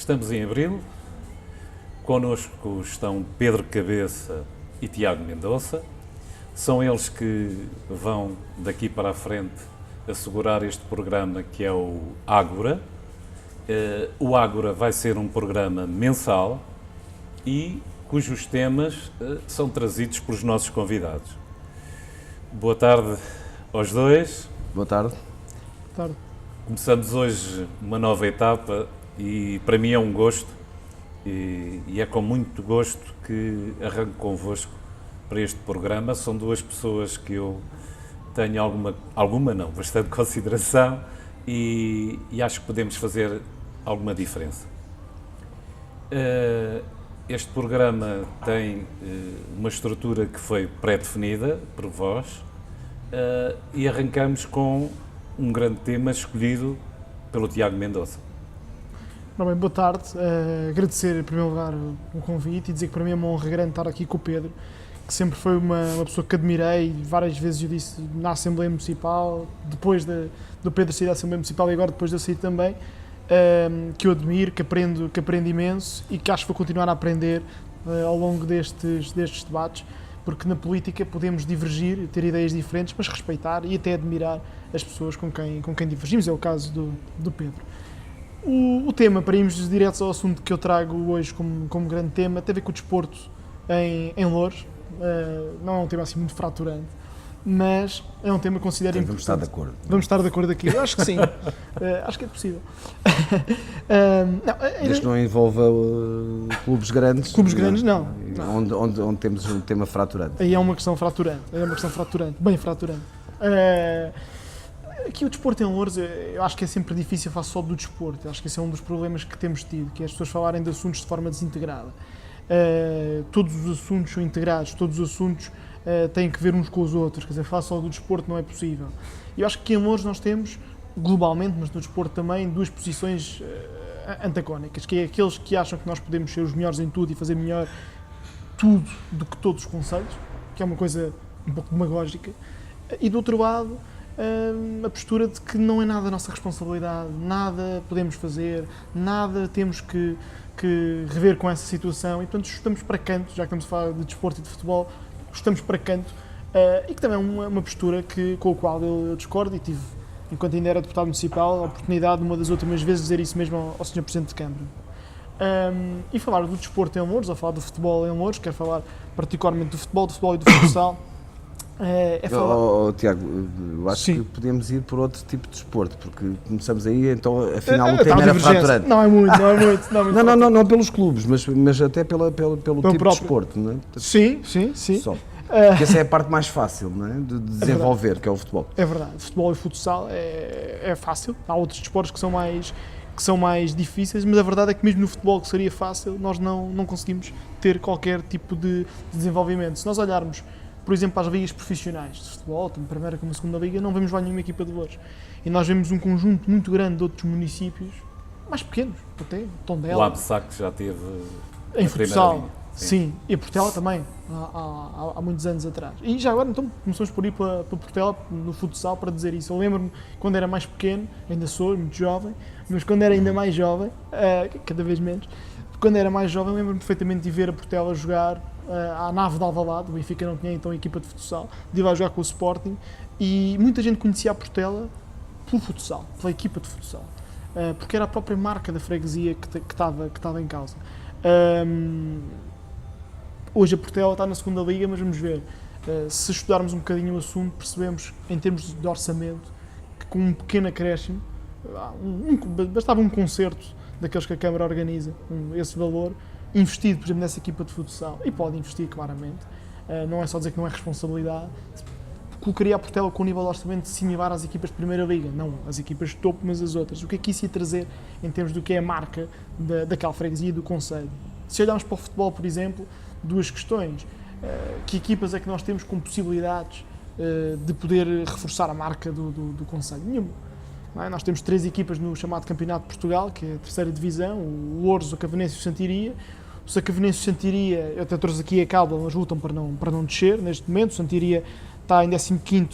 Estamos em abril, connosco estão Pedro Cabeça e Tiago Mendonça. São eles que vão daqui para a frente assegurar este programa que é o Ágora. O Ágora vai ser um programa mensal e cujos temas são trazidos pelos nossos convidados. Boa tarde aos dois. Boa tarde. Boa tarde. Começamos hoje uma nova etapa e para mim é um gosto e é com muito gosto que arranco convosco para este programa. São duas pessoas que eu tenho bastante consideração e acho que podemos fazer alguma diferença. Este programa tem uma estrutura que foi pré-definida por vós e arrancamos com um grande tema escolhido pelo Tiago Mendonça. Bem, boa tarde. Agradecer em primeiro lugar o convite e dizer que para mim é uma honra grande estar aqui com o Pedro, que sempre foi uma pessoa que admirei. Várias vezes eu disse na Assembleia Municipal, depois do Pedro sair da Assembleia Municipal e agora depois de eu sair também, que eu admiro, que aprendo imenso e que acho que vou continuar a aprender ao longo destes debates, porque na política podemos divergir, ter ideias diferentes, mas respeitar e até admirar as pessoas com quem divergimos. É o caso do Pedro. O tema, para irmos diretos ao assunto que eu trago hoje como grande tema, tem a ver com o desporto em Loures. Não é um tema assim muito fraturante, mas é um tema que considero importante. Vamos estar de acordo. Vamos estar de acordo aqui. Eu acho que sim. Acho que é possível. Desde que não envolva clubes grandes. Clubes grandes, não. Onde temos um tema fraturante. Aí é uma questão fraturante. Bem fraturante. Aqui o desporto em Loures, eu acho que é sempre difícil falar só do desporto. Eu acho que esse é um dos problemas que temos tido, que é as pessoas falarem de assuntos de forma desintegrada. Todos os assuntos são integrados, todos os assuntos têm que ver uns com os outros. Quer dizer, falar só do desporto não é possível. Eu acho que em Loures nós temos, globalmente, mas no desporto também, duas posições antagónicas, que é aqueles que acham que nós podemos ser os melhores em tudo e fazer melhor tudo do que todos os concelhos, que é uma coisa um pouco demagógica, e do outro lado a postura de que não é nada a nossa responsabilidade, nada podemos fazer, nada temos que rever com essa situação e, portanto, estamos para canto, já que estamos a falar de desporto e de futebol, estamos para canto, e que também é uma postura com a qual eu discordo e tive, enquanto ainda era deputado municipal, a oportunidade, uma das últimas vezes, de dizer isso mesmo ao Sr. Presidente de Câmara. E falar do desporto em Loures, ou falar do futebol em Loures, quero falar particularmente do futebol e do futsal. Tiago, eu acho Sim. que podemos ir por outro tipo de desporto, porque começamos aí, então afinal o tema era fraturante. Não é muito. Não pelos clubes, mas até pelo tipo de desporto, não é? Sim. Só. Porque essa é a parte mais fácil, não é? De desenvolver, que é o futebol. É verdade, futebol e futsal é fácil, há outros desportos que são mais difíceis, mas a verdade é que mesmo no futebol, que seria fácil, nós não conseguimos ter qualquer tipo de desenvolvimento. Se nós olharmos, por exemplo, para as ligas profissionais de futebol, tanto a primeira como a segunda liga, não vemos lá nenhuma equipa de Loures. E nós vemos um conjunto muito grande de outros municípios, mais pequenos, até, Tondela. O Absac já teve em futsal, linha. sim, e a Portela também, há muitos anos atrás. E já agora, então, começamos por ir para Portela, no futsal, para dizer isso. Eu lembro-me, quando era mais pequeno, ainda sou muito jovem, mas quando era ainda mais jovem, cada vez menos, quando era mais jovem, lembro-me perfeitamente de ver a Portela jogar à nave de Alvalade. O Benfica não tinha então equipa de futsal, de ir lá jogar com o Sporting, e muita gente conhecia a Portela pelo futsal, pela equipa de futsal, porque era a própria marca da freguesia que estava em causa. Hoje a Portela está na segunda liga, mas vamos ver, se estudarmos um bocadinho o assunto, percebemos, em termos de orçamento, que com um pequeno acréscimo, bastava um concerto daqueles que a Câmara organiza, esse valor, investido, por exemplo, nessa equipa de futsal, e pode investir claramente, não é só dizer que não é responsabilidade, colocaria a Portela com o nível de orçamento similar às equipas de primeira liga, não as equipas de topo, mas as outras. O que é que isso ia trazer em termos do que é a marca daquela freguesia e do concelho? Se olharmos para o futebol, por exemplo, duas questões: que equipas é que nós temos com possibilidades de poder reforçar a marca do concelho? Nenhuma. Não é? Nós temos 3 equipas no chamado Campeonato de Portugal, que é a terceira divisão: o Loures, o Cavanense e o Santiria. O Sacavenense e o Santiria, eu até trouxe aqui a Calda, mas lutam para não descer neste momento. O Santiria está em 15º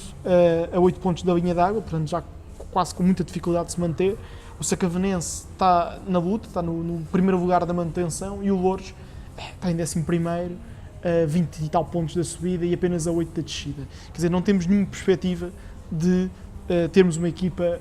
a 8 pontos da linha d'água, portanto já quase com muita dificuldade de se manter. O Sacavenense está na luta, está no primeiro lugar da manutenção, e o Loures está em 11º, a 20 e tal pontos da subida e apenas a 8 da descida. Quer dizer, não temos nenhuma perspectiva de termos uma equipa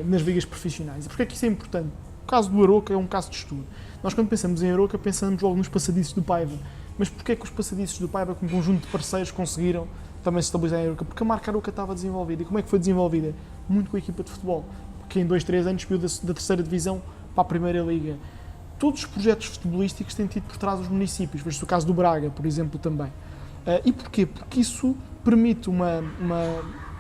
nas ligas profissionais. E porquê é que isso é importante? O caso do Aroca é um caso de estudo. Nós, quando pensamos em Aroca, pensamos logo nos passadiços do Paiva. Mas porquê é que os passadiços do Paiva, com um conjunto de parceiros, conseguiram também se estabilizar em Aroca? Porque a marca Aroca estava desenvolvida. E como é que foi desenvolvida? Muito com a equipa de futebol. Porque em 2, 3 anos subiu da terceira divisão para a primeira liga. Todos os projetos futebolísticos têm tido por trás os municípios. Veja-se o caso do Braga, por exemplo, também. E porquê? Porque isso permite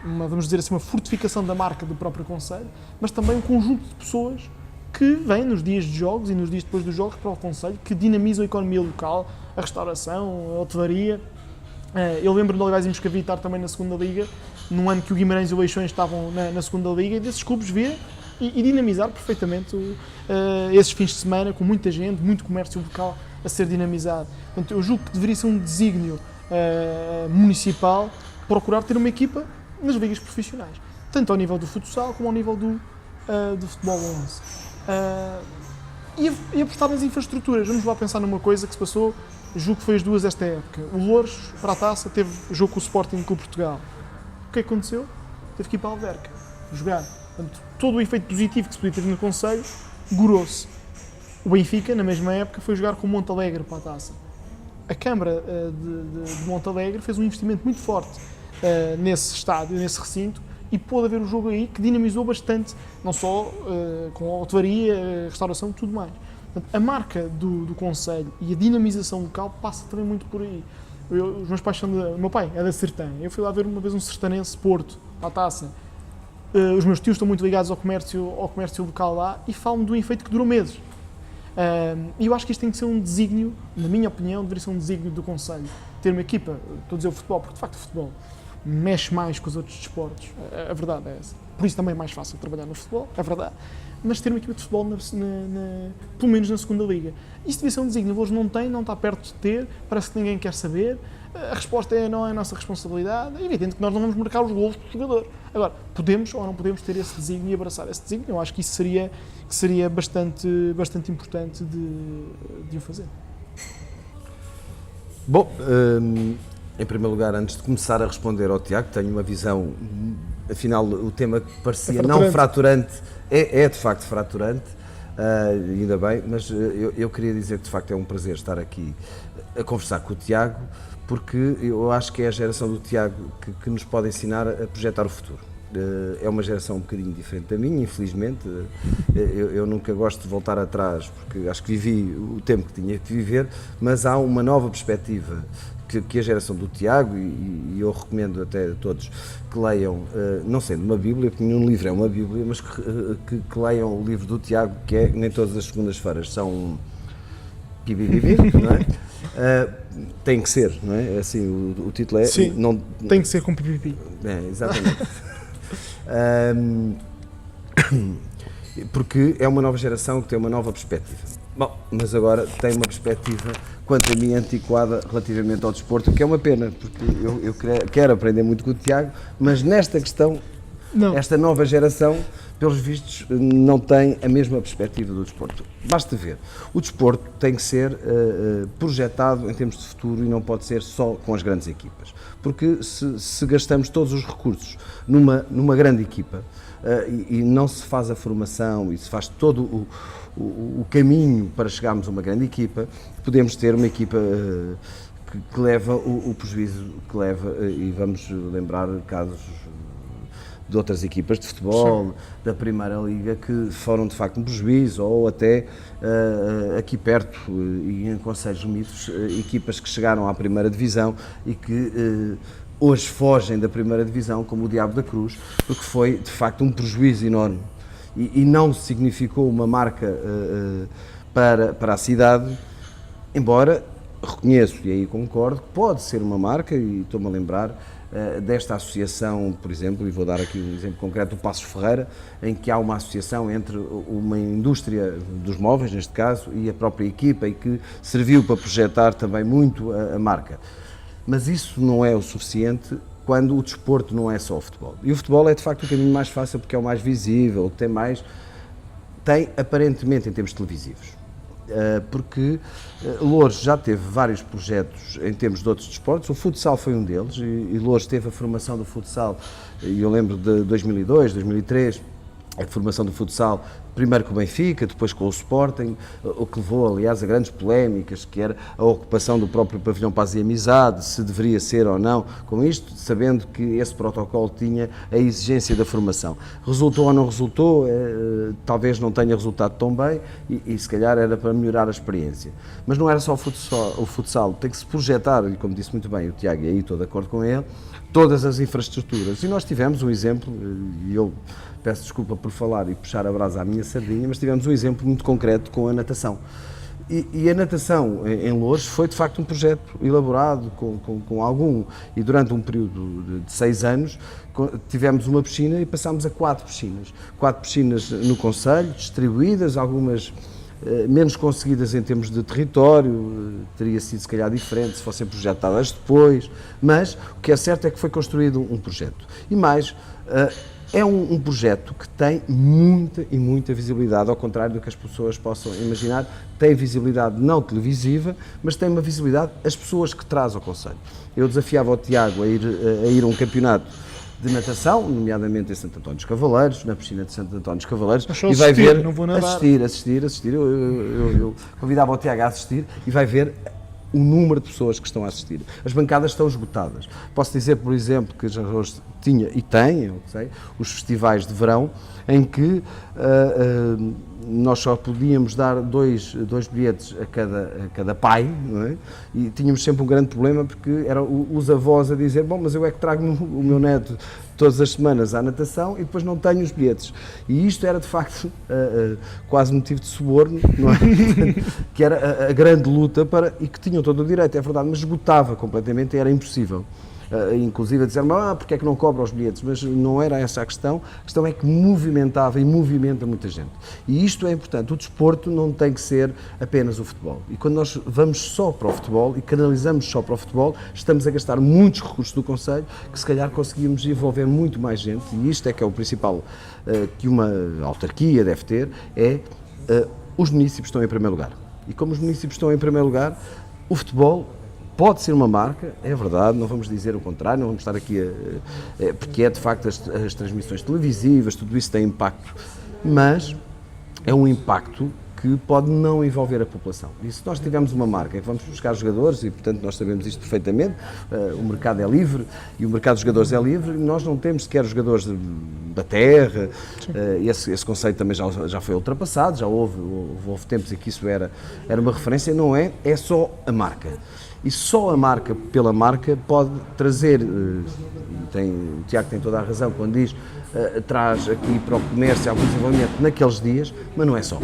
vamos dizer assim, uma fortificação da marca do próprio concelho, mas também um conjunto de pessoas que vêm nos dias de jogos e nos dias depois dos jogos para o concelho, que dinamizam a economia local, a restauração, a hotelaria. Eu lembro de Olivais e Moscavide estar também na segunda liga, num ano que o Guimarães e o Leixões estavam na segunda liga, e desses clubes ver e dinamizar perfeitamente esses fins de semana, com muita gente, muito comércio local a ser dinamizado. Portanto, eu julgo que deveria ser um desígnio municipal procurar ter uma equipa nas ligas profissionais, tanto ao nível do futsal como ao nível do futebol 11. E apostar nas infraestruturas. Vamos lá pensar numa coisa que se passou, julgo que foi as duas esta época. O Loures, para a taça, teve jogo com o Sporting Clube Portugal. O que é que aconteceu? Teve que ir para a Alverca jogar. Portanto, todo o efeito positivo que se podia ter no concelho gorou-se. O Benfica, na mesma época, foi jogar com o Montalegre para a taça. A Câmara de Montalegre fez um investimento muito forte nesse estádio, nesse recinto, e pôde haver um jogo aí que dinamizou bastante, não só com a hotelaria, restauração, tudo mais. Portanto, a marca do concelho e a dinamização local passa também muito por aí. Os meus pais o meu pai é da Sertã. Eu fui lá ver uma vez um sertanense Porto, à taça. Os meus tios estão muito ligados ao comércio local lá e falam de um efeito que durou meses. E eu acho que isto tem que ser um desígnio, na minha opinião, deveria ser um desígnio do concelho. Ter uma equipa, estou a dizer o futebol, porque de facto o futebol mexe mais com os outros desportos, a verdade é essa. Por isso também é mais fácil trabalhar no futebol, é verdade. Mas ter uma equipa de futebol, pelo menos na segunda liga. Isto devia ser um desígnio, hoje não tem, não está perto de ter, parece que ninguém quer saber. A resposta não é a nossa responsabilidade. É evidente que nós não vamos marcar os golos do jogador. Agora, podemos ou não podemos ter esse desígnio e abraçar esse desígnio? Eu acho que isso seria bastante importante de o fazer. Bom, em primeiro lugar, antes de começar a responder ao Tiago, tenho uma visão, afinal o tema que parecia não fraturante, é de facto fraturante, ainda bem, mas eu queria dizer que de facto é um prazer estar aqui a conversar com o Tiago, porque eu acho que é a geração do Tiago que nos pode ensinar a projetar o futuro. É uma geração um bocadinho diferente da minha, infelizmente. Eu nunca gosto de voltar atrás, porque acho que vivi o tempo que tinha que viver, mas há uma nova perspectiva que a geração do Tiago, e eu recomendo até a todos que leiam, não sendo uma Bíblia, porque nenhum livro é uma Bíblia, mas que leiam o livro do Tiago, que é nem todas as segundas-feiras são pibibibi, não é? Tem que ser, não é? Assim, o título é... Sim, não, tem que ser com pipipi. Exatamente. Porque é uma nova geração que tem uma nova perspectiva. Bom, mas agora tem uma perspectiva, quanto a mim, antiquada relativamente ao desporto, o que é uma pena, porque eu quero aprender muito com o Tiago, mas nesta questão, esta nova geração, pelos vistos, não tem a mesma perspectiva do desporto. Basta ver. O desporto tem que ser projetado em termos de futuro e não pode ser só com as grandes equipas. Porque se gastamos todos os recursos numa grande equipa e não se faz a formação e se faz todo o caminho para chegarmos a uma grande equipa, podemos ter uma equipa que leva o prejuízo que leva, e vamos lembrar casos de outras equipas de futebol, sim, da Primeira Liga, que foram de facto um prejuízo, ou até aqui perto e em concelhos limítrofes, equipas que chegaram à Primeira Divisão e que hoje fogem da Primeira Divisão, como o Diabo da Cruz, porque foi de facto um prejuízo enorme e não significou uma marca para a cidade, embora reconheço, e aí concordo, que pode ser uma marca, e estou-me a lembrar desta associação, por exemplo, e vou dar aqui um exemplo concreto, do Passos Ferreira, em que há uma associação entre uma indústria dos móveis, neste caso, e a própria equipa, e que serviu para projetar também muito a marca. Mas isso não é o suficiente quando o desporto não é só o futebol. E o futebol é de facto o caminho mais fácil, porque é o mais visível, o que tem mais tem aparentemente em termos televisivos. Porque Loures já teve vários projetos em termos de outros desportos, o futsal foi um deles, e Loures teve a formação do futsal, e eu lembro de 2002, 2003, a formação do futsal, primeiro com o Benfica, depois com o Sporting, o que levou, aliás, a grandes polémicas, que era a ocupação do próprio pavilhão Paz e Amizade, se deveria ser ou não, com isto, sabendo que esse protocolo tinha a exigência da formação. Resultou ou não resultou, talvez não tenha resultado tão bem, e se calhar era para melhorar a experiência. Mas não era só o futsal, tem que se projetar, e como disse muito bem o Tiago, e aí estou de acordo com ele, todas as infraestruturas. E nós tivemos um exemplo, e eu peço desculpa por falar e puxar a brasa à minha sardinha, mas tivemos um exemplo muito concreto com a natação. E a natação em Loures foi de facto um projeto elaborado com algum, e durante um período de 6 anos tivemos uma piscina e passámos a 4 piscinas. 4 piscinas no concelho, distribuídas, algumas menos conseguidas em termos de território, teria sido se calhar diferente se fossem projetadas depois, mas o que é certo é que foi construído um projeto. E mais, é um projeto que tem muita e muita visibilidade, ao contrário do que as pessoas possam imaginar, tem visibilidade não televisiva, mas tem uma visibilidade as pessoas que traz ao concelho. Eu desafiava o Tiago a ir a um campeonato de natação, nomeadamente em Santo António dos Cavaleiros, na piscina de Santo António dos Cavaleiros, e vai ver, não vou nadar. assistir, eu convidava o Tiago a assistir e vai ver o número de pessoas que estão a assistir. As bancadas estão esgotadas. Posso dizer, por exemplo, que já hoje tinha, e tem, eu sei, os festivais de verão, em que nós só podíamos dar dois bilhetes a cada pai, não é? E tínhamos sempre um grande problema, porque eram os avós a dizer, bom, mas eu é que trago o meu neto todas as semanas à natação e depois não tenho os bilhetes. E isto era, de facto, quase motivo de suborno, não é? Que era a grande luta e que tinham todo o direito, é verdade, mas esgotava completamente e era impossível. Inclusive a dizer-me, porque é que não cobram os bilhetes? Mas não era essa a questão é que movimentava e movimenta muita gente. E isto é importante, o desporto não tem que ser apenas o futebol. E quando nós vamos só para o futebol e canalizamos só para o futebol, estamos a gastar muitos recursos do concelho que se calhar conseguimos envolver muito mais gente, e isto é que é o principal que uma autarquia deve ter, os municípios estão em primeiro lugar. E como os municípios estão em primeiro lugar, o futebol pode ser uma marca, é verdade, não vamos dizer o contrário, não vamos estar aqui porque é de facto as transmissões televisivas, tudo isso tem impacto, mas é um impacto que pode não envolver a população. E se nós tivermos uma marca que vamos buscar jogadores, e portanto nós sabemos isto perfeitamente, o mercado é livre e o mercado dos jogadores é livre, nós não temos sequer os jogadores da terra, esse conceito também já foi ultrapassado, já houve tempos em que isso era uma referência, não é só a marca. E só a marca pela marca pode trazer, o Tiago tem toda a razão quando diz, traz aqui para o comércio algum desenvolvimento naqueles dias, mas não é só.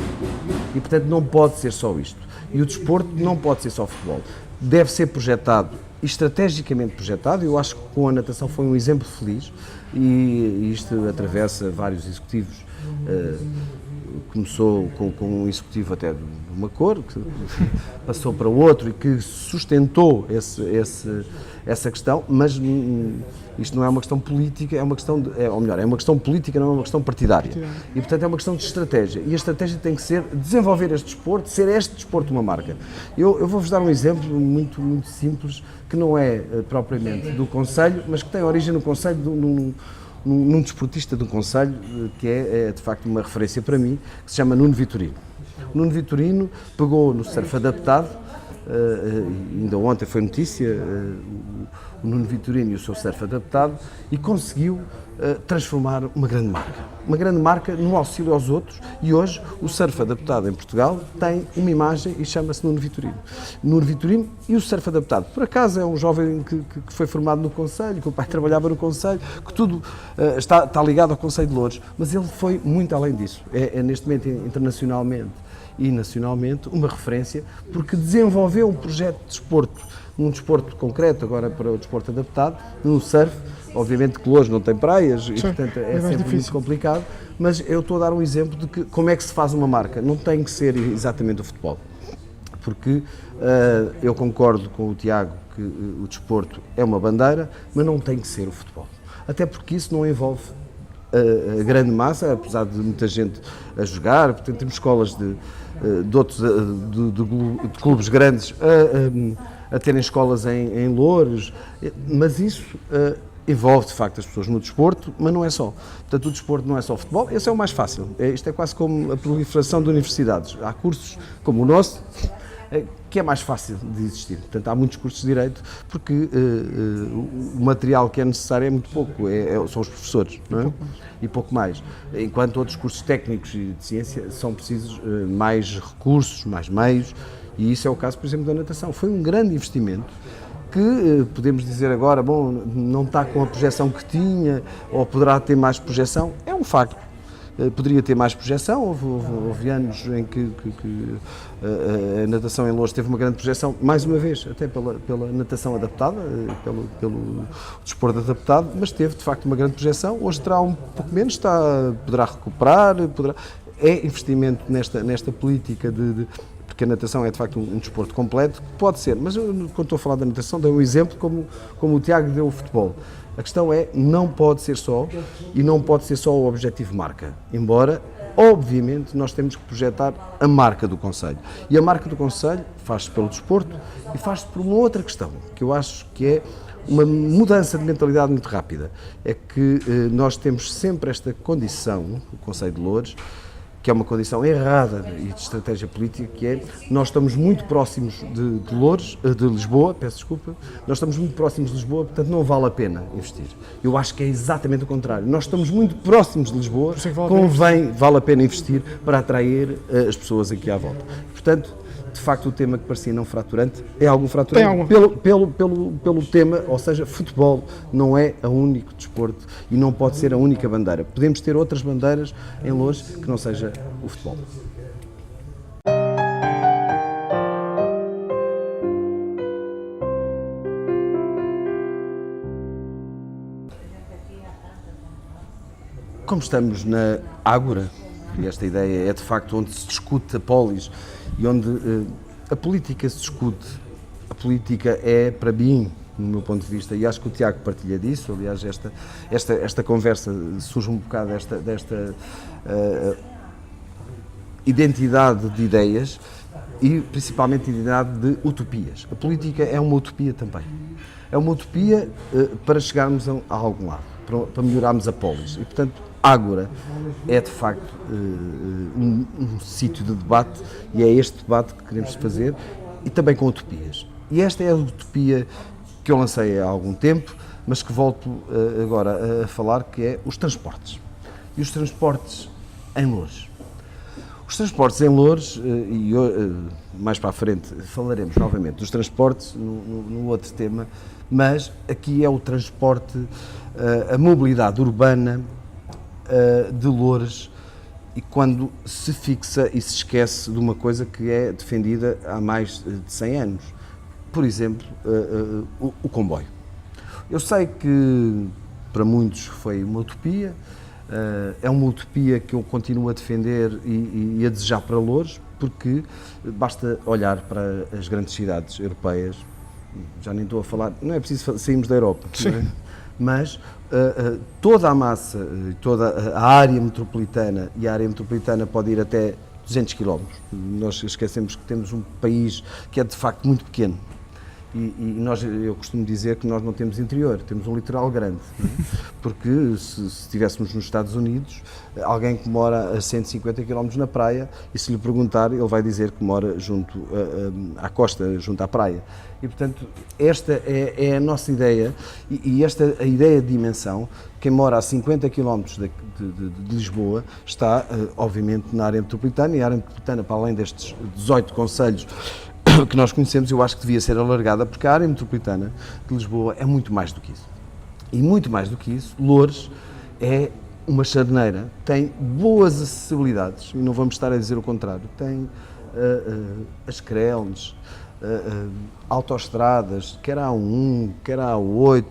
E portanto não pode ser só isto. E o desporto não pode ser só futebol. Deve ser projetado, estrategicamente projetado, eu acho que com a natação foi um exemplo feliz, e isto atravessa vários executivos. Começou com um executivo até de uma cor, que passou para outro e que sustentou essa questão, mas isto não é uma questão política, é uma questão é uma questão política, não é uma questão partidária. E portanto é uma questão de estratégia. E a estratégia tem que ser desenvolver este desporto, ser este desporto uma marca. Eu vou-vos dar um exemplo muito, muito simples, que não é propriamente do concelho, mas que tem origem no concelho num desportista do concelho, que é de facto uma referência para mim, que se chama Nuno Vitorino. O Nuno Vitorino pegou no surf adaptado, ainda ontem foi notícia, o Nuno Vitorino e o seu surf adaptado, e conseguiu transformar uma grande marca no auxílio aos outros, e hoje o surf adaptado em Portugal tem uma imagem e chama-se Nuno Vitorino. Nuno Vitorino e o surf adaptado. Por acaso é um jovem que foi formado no concelho, que o pai trabalhava no concelho, que tudo está ligado ao concelho de Loures, mas ele foi muito além disso. É neste momento internacionalmente e nacionalmente uma referência, porque desenvolveu um projeto de desporto, num desporto concreto, agora para o desporto adaptado, no surf. Obviamente que Loures não tem praias e, portanto, é sempre muito complicado, mas eu estou a dar um exemplo de que, como é que se faz uma marca. Não tem que ser exatamente o futebol, porque eu concordo com o Tiago que o desporto é uma bandeira, mas não tem que ser o futebol. Até porque isso não envolve a grande massa, apesar de muita gente a jogar. Portanto, temos escolas de clubes grandes a terem escolas em Loures, mas isso envolve de facto as pessoas no desporto, mas não é só. Portanto, o desporto não é só futebol, esse é o mais fácil. Isto é quase como a proliferação de universidades. Há cursos como o nosso, que é mais fácil de existir. Portanto, há muitos cursos de Direito, porque o material que é necessário é muito pouco, são os professores, não é? E pouco mais. Enquanto outros cursos técnicos e de ciência são precisos mais recursos, mais meios, e isso é o caso, por exemplo, da natação. Foi um grande investimento que podemos dizer agora, bom, não está com a projeção que tinha, ou poderá ter mais projeção, é um facto. Poderia ter mais projeção, houve anos em que a natação em Loures teve uma grande projeção, mais uma vez, até pela natação adaptada, pelo desporto adaptado, mas teve de facto uma grande projeção. Hoje terá um pouco menos, poderá recuperar, é investimento nesta política porque a natação é de facto um desporto completo, pode ser, mas quando estou a falar da natação, dei um exemplo como o Tiago deu o futebol. A questão é, não pode ser só, e não pode ser só o objetivo marca, embora, obviamente, nós temos que projetar a marca do concelho. E a marca do concelho faz-se pelo desporto e faz-se por uma outra questão, que eu acho que é uma mudança de mentalidade muito rápida. É que nós temos sempre esta condição, o Concelho de Loures, que é uma condição errada e de estratégia política, que é, nós estamos muito próximos de Lisboa, peço desculpa, nós estamos muito próximos de Lisboa, portanto não vale a pena investir. Eu acho que é exatamente o contrário. Nós estamos muito próximos de Lisboa, vale a pena investir para atrair as pessoas aqui à volta. Portanto, de facto, o tema que parecia não fraturante é algum fraturante pelo tema, ou seja, futebol não é o único desporto e não pode ser a única bandeira. Podemos ter outras bandeiras em Loures que não seja o futebol. Como estamos na Ágora, e esta ideia é de facto onde se discute a polis e onde a política se discute, a política é, para mim, no meu ponto de vista, e acho que o Tiago partilha disso, aliás, esta conversa surge um bocado desta identidade de ideias e principalmente identidade de utopias. A política é uma utopia também. É uma utopia para chegarmos a algum lado, para melhorarmos a polis. E, portanto, Ágora é de facto um sítio de debate e é este debate que queremos fazer e também com utopias. E esta é a utopia que eu lancei há algum tempo, mas que volto agora a falar, que é os transportes. E os transportes em Loures. Os transportes em Loures, e mais para a frente falaremos novamente dos transportes no outro tema, mas aqui é o transporte, a mobilidade urbana de Loures, e quando se fixa e se esquece de uma coisa que é defendida há mais de 100 anos. Por exemplo, o comboio. Eu sei que para muitos foi uma utopia, é uma utopia que eu continuo a defender e a desejar para Loures, porque basta olhar para as grandes cidades europeias, já nem estou a falar, não é preciso sairmos da Europa, não é? Mas toda a massa, toda a área metropolitana, e a área metropolitana pode ir até 200 km. Nós esquecemos que temos um país que é de facto muito pequeno. Eu costumo dizer que nós não temos interior, temos um litoral grande, não é? Porque se estivéssemos nos Estados Unidos, alguém que mora a 150 km na praia, e se lhe perguntar, ele vai dizer que mora junto à costa, junto à praia. E, portanto, esta é a nossa ideia, e a ideia de dimensão. Quem mora a 50 km de Lisboa está, obviamente, na área metropolitana, e a área metropolitana, para além destes 18 concelhos que nós conhecemos, eu acho que devia ser alargada, porque a área metropolitana de Lisboa é muito mais do que isso. E muito mais do que isso, Loures é uma charneira, tem boas acessibilidades, e não vamos estar a dizer o contrário, tem as creles, autoestradas, quer a A1, quer a A8.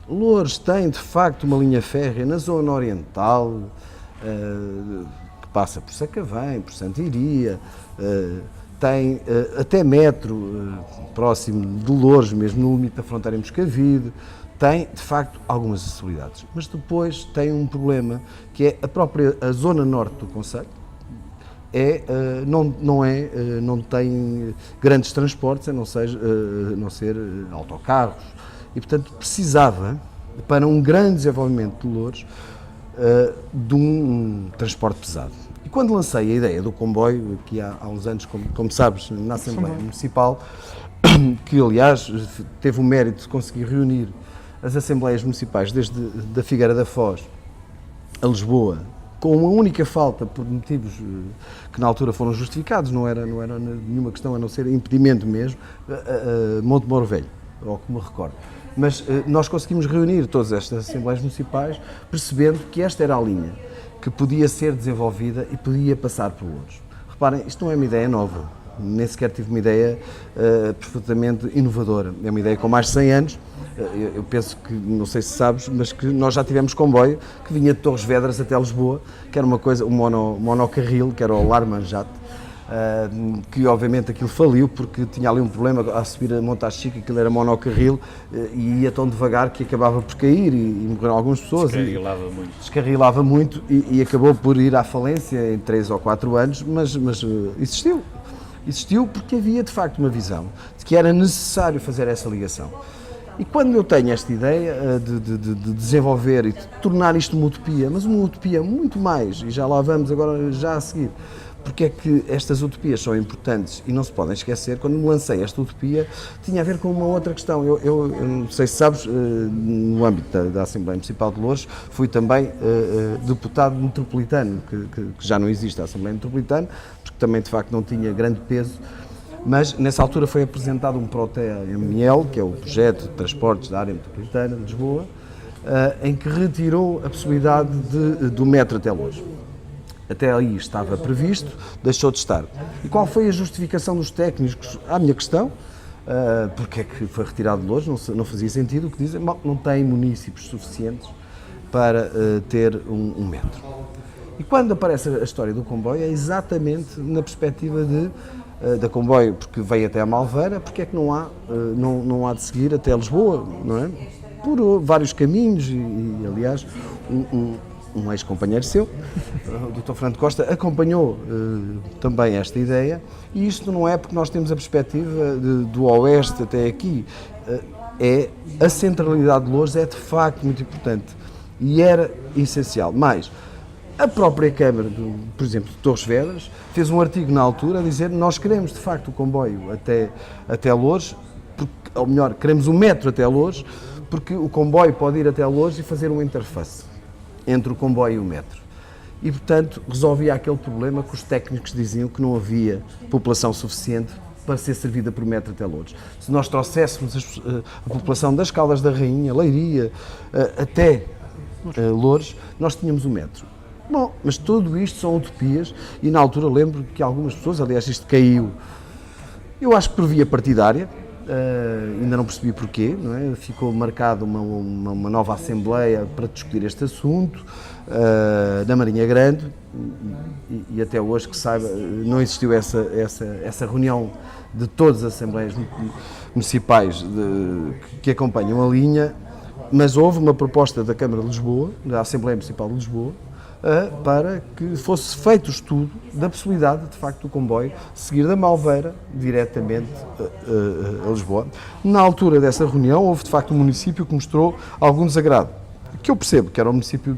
Loures tem, de facto, uma linha férrea na zona oriental, que passa por Sacavém, por Santiria, tem até metro próximo de Loures, mesmo no limite da fronteira em Moscavide, tem, de facto, algumas acessibilidades, mas depois tem um problema, que é a zona norte do concelho, não tem grandes transportes, a não ser autocarros, e portanto precisava, para um grande desenvolvimento de Loures, de um transporte pesado. E quando lancei a ideia do comboio, aqui há uns anos, como sabes, na Assembleia Municipal, que aliás teve o mérito de conseguir reunir as Assembleias Municipais desde da Figueira da Foz a Lisboa, com uma única falta, por motivos que na altura foram justificados, não era nenhuma questão a não ser impedimento mesmo, Monte Moro Velho, ou que me recordo. Mas nós conseguimos reunir todas estas Assembleias Municipais, percebendo que esta era a linha que podia ser desenvolvida e podia passar por Loures. Reparem, isto não é uma ideia nova, nem sequer tive uma ideia perfeitamente inovadora. É uma ideia com mais de 100 anos. Eu penso que, não sei se sabes, mas que nós já tivemos comboio que vinha de Torres Vedras até Lisboa, que era um monocarril, que era o Larmanjat, que obviamente aquilo faliu porque tinha ali um problema a subir a Monte Chico, aquilo era monocarril e ia tão devagar que acabava por cair e morreram algumas pessoas. Descarrilava muito e acabou por ir à falência em 3 ou 4 anos, mas existiu. Existiu porque havia de facto uma visão de que era necessário fazer essa ligação. E quando eu tenho esta ideia de desenvolver e de tornar isto uma utopia, mas uma utopia muito mais, e já lá vamos agora já a seguir, porque é que estas utopias são importantes e não se podem esquecer, quando me lancei esta utopia, tinha a ver com uma outra questão. Eu não sei se sabes, no âmbito da Assembleia Municipal de Loures, fui também deputado metropolitano, que já não existe a Assembleia Metropolitana, porque também de facto não tinha grande peso, mas nessa altura foi apresentado um PROTEA-ML, que é o Projeto de Transportes da Área Metropolitana de Lisboa, em que retirou a possibilidade do metro até Loures. Até aí estava previsto, deixou de estar. E qual foi a justificação dos técnicos à minha questão? Porque é que foi retirado de Loures? Não fazia sentido. O que dizem? Bom, não tem munícipes suficientes para ter um metro. E quando aparece a história do comboio, é exatamente na perspectiva da comboio, porque veio até a Malveira, porque é que não há de seguir até Lisboa, não é? Por vários caminhos e aliás, um ex-companheiro seu, o Dr. Fernando Costa, acompanhou também esta ideia, e isto não é porque nós temos a perspectiva do Oeste até aqui, a centralidade de Loures é de facto muito importante e era essencial, mas a própria Câmara, por exemplo, de Torres Vedras, fez um artigo na altura a dizer nós queremos de facto o comboio até Loures, ou melhor, queremos o metro até Loures, porque o comboio pode ir até Loures e fazer uma interface entre o comboio e o metro. E, portanto, resolvia aquele problema que os técnicos diziam que não havia população suficiente para ser servida por metro até Loures. Se nós trouxéssemos a população das Caldas da Rainha, Leiria, até Loures, nós tínhamos o metro. Bom, mas tudo isto são utopias e na altura lembro que algumas pessoas, aliás isto caiu, eu acho que por via partidária, ainda não percebi porquê, não é? Ficou marcada uma nova Assembleia para discutir este assunto na Marinha Grande e até hoje que saiba não existiu essa reunião de todas as Assembleias Municipais que acompanham a linha, mas houve uma proposta da Câmara de Lisboa, da Assembleia Municipal de Lisboa, para que fosse feito o estudo da possibilidade, de facto, do comboio seguir da Malveira diretamente a Lisboa. Na altura dessa reunião, houve, de facto, um município que mostrou algum desagrado, que eu percebo, que era o município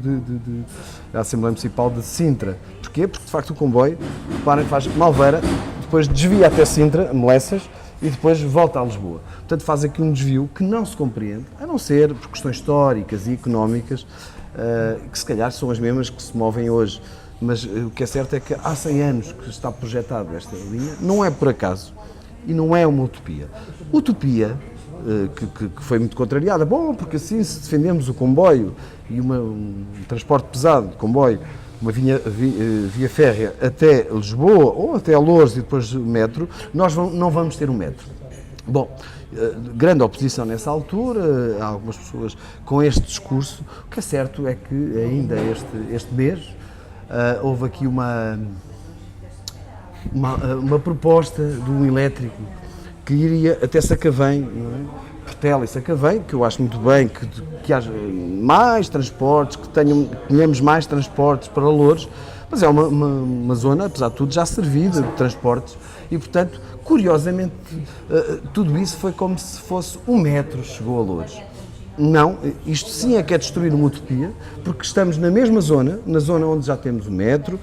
da Assembleia Municipal de Sintra. Porquê? Porque, de facto, o comboio, reparem, faz Malveira, depois desvia até Sintra, Melessas, e depois volta a Lisboa. Portanto, faz aqui um desvio que não se compreende, a não ser por questões históricas e económicas, que se calhar são as mesmas que se movem hoje, mas o que é certo é que há 100 anos que está projetada esta linha, não é por acaso e não é uma utopia. Utopia que foi muito contrariada, bom, porque assim se defendemos o comboio e um transporte pesado de comboio, uma via férrea até Lisboa ou até Loures e depois o metro, nós não vamos ter um metro. Bom, grande oposição nessa altura, há algumas pessoas com este discurso. O que é certo é que ainda este mês houve aqui uma proposta de um elétrico que iria até Sacavém, não é? Portela e Sacavém, que eu acho muito bem que haja mais transportes, que tenhamos mais transportes para Loures, mas é uma zona, apesar de tudo, já servida de transportes e, portanto, curiosamente, tudo isso foi como se fosse um metro chegou a Loures. Não, isto sim é que é destruir uma utopia, porque estamos na mesma zona, na zona onde já temos o metro.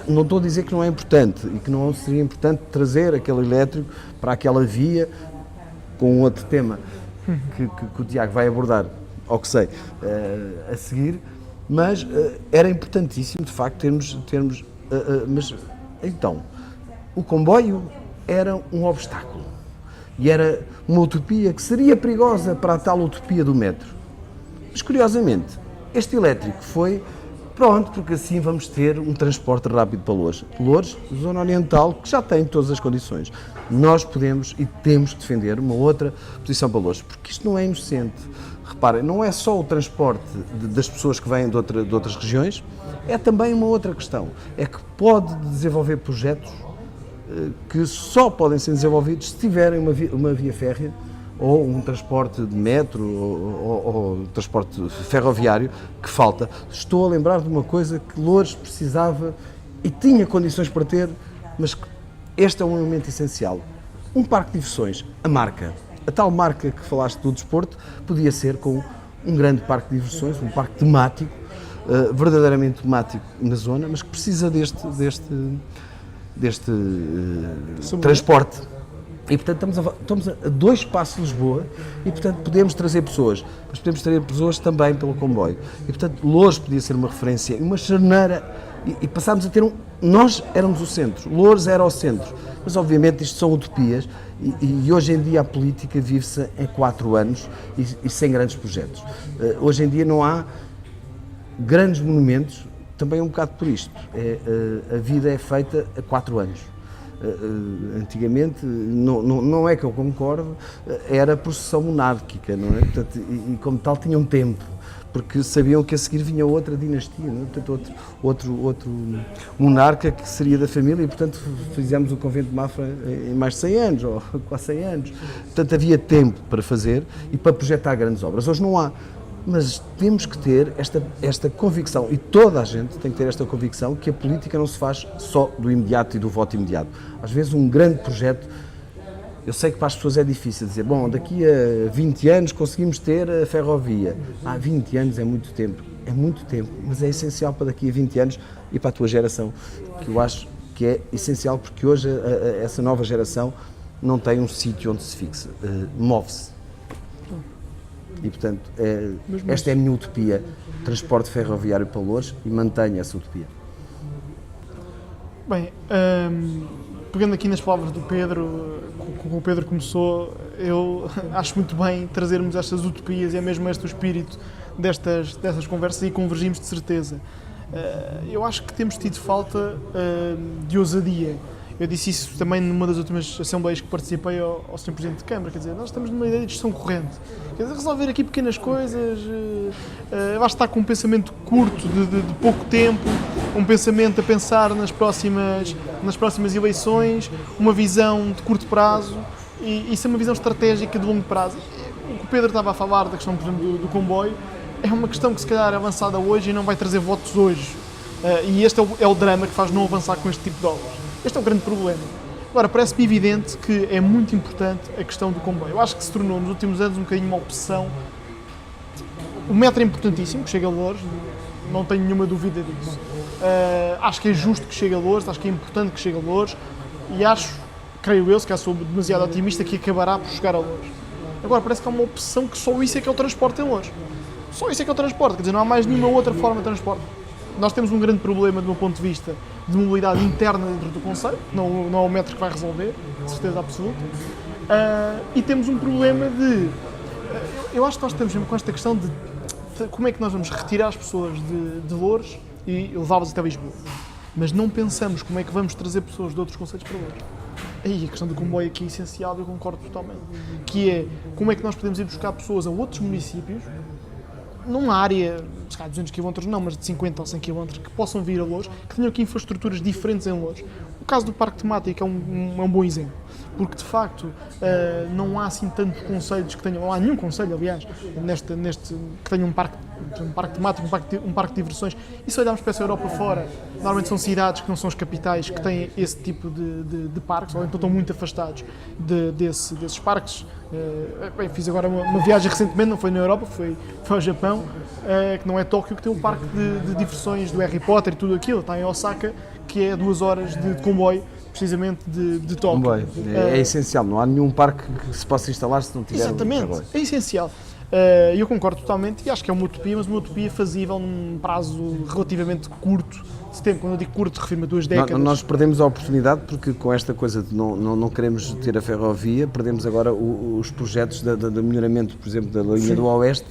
Não estou a dizer que não é importante e que não seria importante trazer aquele elétrico para aquela via, com outro tema que o Tiago vai abordar, ao que sei, a seguir, mas era importantíssimo, de facto, termos mas, então, o comboio era um obstáculo. E era uma utopia que seria perigosa para a tal utopia do metro. Mas, curiosamente, este elétrico foi pronto, porque assim vamos ter um transporte rápido para Loures. Loures, zona oriental, que já tem todas as condições. Nós podemos e temos que defender uma outra posição para Loures, porque isto não é inocente. Reparem, não é só o transporte das pessoas que vêm de outras regiões, é também uma outra questão. É que pode desenvolver projetos que só podem ser desenvolvidos se tiverem uma via férrea ou um transporte de metro ou transporte ferroviário que falta. Estou a lembrar de uma coisa que Loures precisava e tinha condições para ter, mas este é um elemento essencial. Um parque de diversões, a marca. A tal marca que falaste do desporto podia ser com um grande parque de diversões, um parque temático, verdadeiramente temático na zona, mas que precisa deste transporte. E, portanto, estamos a 2 passos de Lisboa e, portanto, podemos trazer pessoas, mas podemos trazer pessoas também pelo comboio. E, portanto, Loures podia ser uma referência, uma charneira, e passámos a ter nós éramos o centro, Loures era o centro, mas, obviamente, isto são utopias e hoje em dia a política vive-se em 4 anos e sem grandes projetos. Hoje em dia não há grandes monumentos, também um bocado por isto, a vida é feita a 4 anos. Antigamente, não é que eu concordo, era processão monárquica, não é? Portanto, e como tal tinham tempo, porque sabiam que a seguir vinha outra dinastia, não é? Portanto, outro monarca que seria da família e, portanto, fizemos o convento de Mafra em mais de 100 anos, ou quase 100 anos. Portanto, havia tempo para fazer e para projetar grandes obras. Hoje não há. Mas temos que ter esta convicção, e toda a gente tem que ter esta convicção, que a política não se faz só do imediato e do voto imediato. Às vezes um grande projeto, eu sei que para as pessoas é difícil dizer, bom, daqui a 20 anos conseguimos ter a ferrovia. 20 anos é muito tempo, mas é essencial para daqui a 20 anos e para a tua geração, que eu acho que é essencial, porque hoje essa nova geração não tem um sítio onde se fixe, move-se. E, portanto, esta é a minha utopia, transporte ferroviário para Loures, e mantenho essa utopia. Bem, pegando aqui nas palavras do Pedro, como o Pedro começou, eu acho muito bem trazermos estas utopias e é mesmo este o espírito destas conversas e convergimos de certeza. Eu acho que temos tido falta de ousadia. Eu disse isso também numa das últimas assembleias que participei ao Sr. Presidente de Câmara, quer dizer, nós estamos numa ideia de gestão corrente, quer dizer, resolver aqui pequenas coisas, basta estar com um pensamento curto, de pouco tempo, um pensamento a pensar nas próximas eleições, uma visão de curto prazo e isso é uma visão estratégica de longo prazo. O que o Pedro estava a falar da questão, por exemplo, do comboio, é uma questão que se calhar é avançada hoje e não vai trazer votos hoje, e este é o drama que faz não avançar com este tipo de obras. Este é o grande problema. Agora, parece-me evidente que é muito importante a questão do comboio. Eu acho que se tornou nos últimos anos um bocadinho uma opção. O metro é importantíssimo, que chega a Loures, não tenho nenhuma dúvida disso. Acho que é justo que chegue a Loures, acho que é importante que chegue a Loures e acho, creio eu, se calhar sou demasiado otimista, que acabará por chegar a Loures. Agora, parece que há uma opção que só isso é que é o transporte em Loures. Só isso é que é o transporte, quer dizer, não há mais nenhuma outra forma de transporte. Nós temos um grande problema, do meu ponto de vista, de mobilidade interna dentro do concelho, não é o metro que vai resolver, de certeza absoluta, e temos um problema de... Eu acho que nós estamos mesmo com esta questão de como é que nós vamos retirar as pessoas de Loures e levá-las até Lisboa, mas não pensamos como é que vamos trazer pessoas de outros concelhos para Loures. Aí a questão do comboio aqui é essencial, eu concordo totalmente, que é como é que nós podemos ir buscar pessoas a outros municípios, numa área, se calhar 200 km não, mas de 50 ou 100 km, que possam vir a Loures, que tenham aqui infraestruturas diferentes em Loures. caso do parque temático é um bom exemplo, porque de facto não há assim tantos concelhos que tenham, não há nenhum concelho, aliás, neste que tenha um parque temático, um parque de diversões. E se olharmos para essa Europa fora, normalmente são cidades que não são as capitais que têm esse tipo de parques, ou então estão muito afastados desses parques. Fiz agora uma viagem recentemente, não foi na Europa, foi ao Japão, que não é Tóquio, que tem um parque de diversões do Harry Potter e tudo aquilo, está em Osaka, que é 2 horas de comboio, precisamente de Tóquio. Comboio. É essencial, não há nenhum parque que se possa instalar se não tiver Exatamente, um comboio. é essencial. Eu concordo totalmente e acho que é uma utopia, mas uma utopia fazível num prazo relativamente curto de tempo. Quando eu digo curto, refiro-me a 2 décadas. Nós perdemos a oportunidade porque com esta coisa de não queremos ter a ferrovia, perdemos agora os projetos de melhoramento, por exemplo, da linha do Oeste,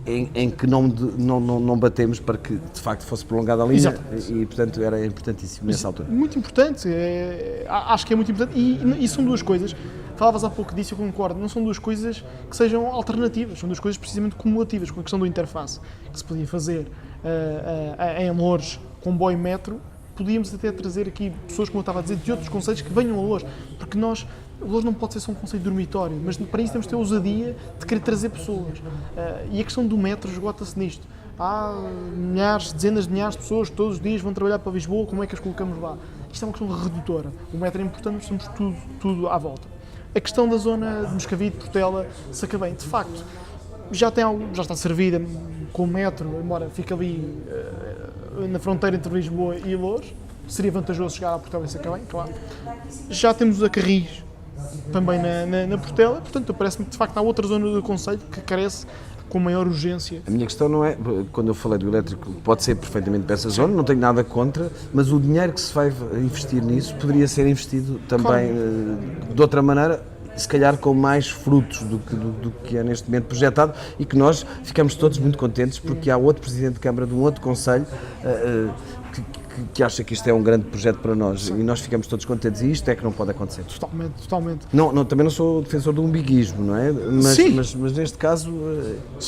em que não batemos para que de facto fosse prolongada a linha. Exatamente. E portanto era importantíssimo nessa altura. Muito importante, acho que é muito importante e são 2 coisas. Falavas há pouco disso, eu concordo, não são 2 coisas que sejam alternativas, são 2 coisas precisamente cumulativas, com a questão do interface que se podia fazer em Loures, comboio metro, podíamos até trazer aqui pessoas, como eu estava a dizer, de outros concelhos que venham a Loures, porque Loures não pode ser só um conceito de dormitório, mas para isso temos de ter a ousadia de querer trazer pessoas. E a questão do metro esgota-se nisto. Há dezenas de milhares de pessoas que todos os dias vão trabalhar para Lisboa, como é que as colocamos lá? Isto é uma questão redutora. O metro é importante, mas temos tudo à volta. A questão da zona de Moscavide, Portela, Sacavém, de facto, já está servida com o metro, embora fique ali na fronteira entre Lisboa e Loures, seria vantajoso chegar a Portela e Sacavém, claro. Já temos a Carris também na Portela, portanto parece-me que de facto há outra zona do concelho que carece com maior urgência. A minha questão não é, quando eu falei do elétrico, pode ser perfeitamente para essa zona, não tenho nada contra, mas o dinheiro que se vai investir nisso poderia ser investido também de outra maneira, se calhar com mais frutos do que é neste momento projetado, e que nós ficamos todos muito contentes porque há outro Presidente de Câmara de um outro concelho que acha que isto é um grande projeto para nós. Sim. E nós ficamos todos contentes, e isto é que não pode acontecer. Totalmente. Também não sou defensor do umbiguismo, não é? Mas neste caso,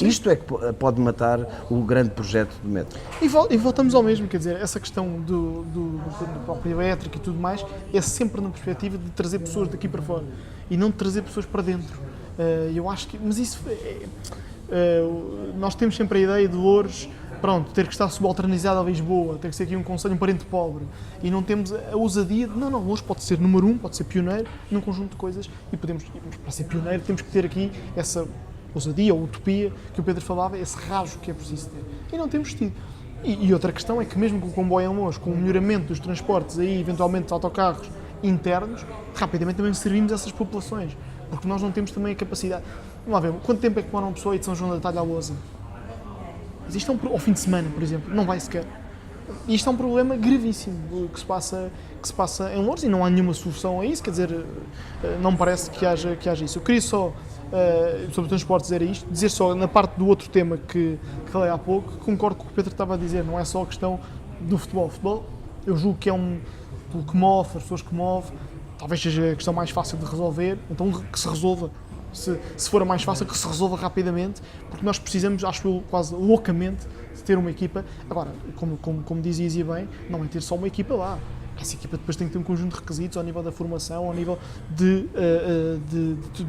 isto é que pode matar o grande projeto do metro. E voltamos ao mesmo, quer dizer, essa questão do próprio elétrico e tudo mais é sempre na perspectiva de trazer pessoas daqui para fora e não de trazer pessoas para dentro. Eu acho que, mas isso nós temos sempre a ideia de Loures, pronto, ter que estar subalternizado a Lisboa, ter que ser aqui um concelho, um parente pobre, e não temos a ousadia de, não, Loures pode ser número 1, pode ser pioneiro num conjunto de coisas, e para ser pioneiro temos que ter aqui essa ousadia ou utopia que o Pedro falava, esse rasgo que é preciso ter, e não temos tido. E outra questão é que mesmo com o comboio em Loures, com o melhoramento dos transportes aí, eventualmente de autocarros internos, rapidamente também servimos essas populações, porque nós não temos também a capacidade. Vamos lá ver, quanto tempo é que demora uma pessoa aí de São João da Talha à Lousa? Mas isto ao fim de semana, por exemplo, não vai sequer. E isto é um problema gravíssimo que se passa em Loures e não há nenhuma solução a isso, quer dizer, não me parece que haja isso. Eu queria só, sobre transportes era isto, dizer só na parte do outro tema que falei há pouco, concordo com o que o Pedro estava a dizer, não é só a questão do futebol. O futebol, eu julgo que é pelo que move, as pessoas que move, talvez seja a questão mais fácil de resolver, então que se resolva. Se for a mais fácil, que se resolva rapidamente, porque nós precisamos, acho eu, quase loucamente, de ter uma equipa. Agora, como dizias bem, não é ter só uma equipa lá. Essa equipa depois tem que ter um conjunto de requisitos ao nível da formação, ao nível de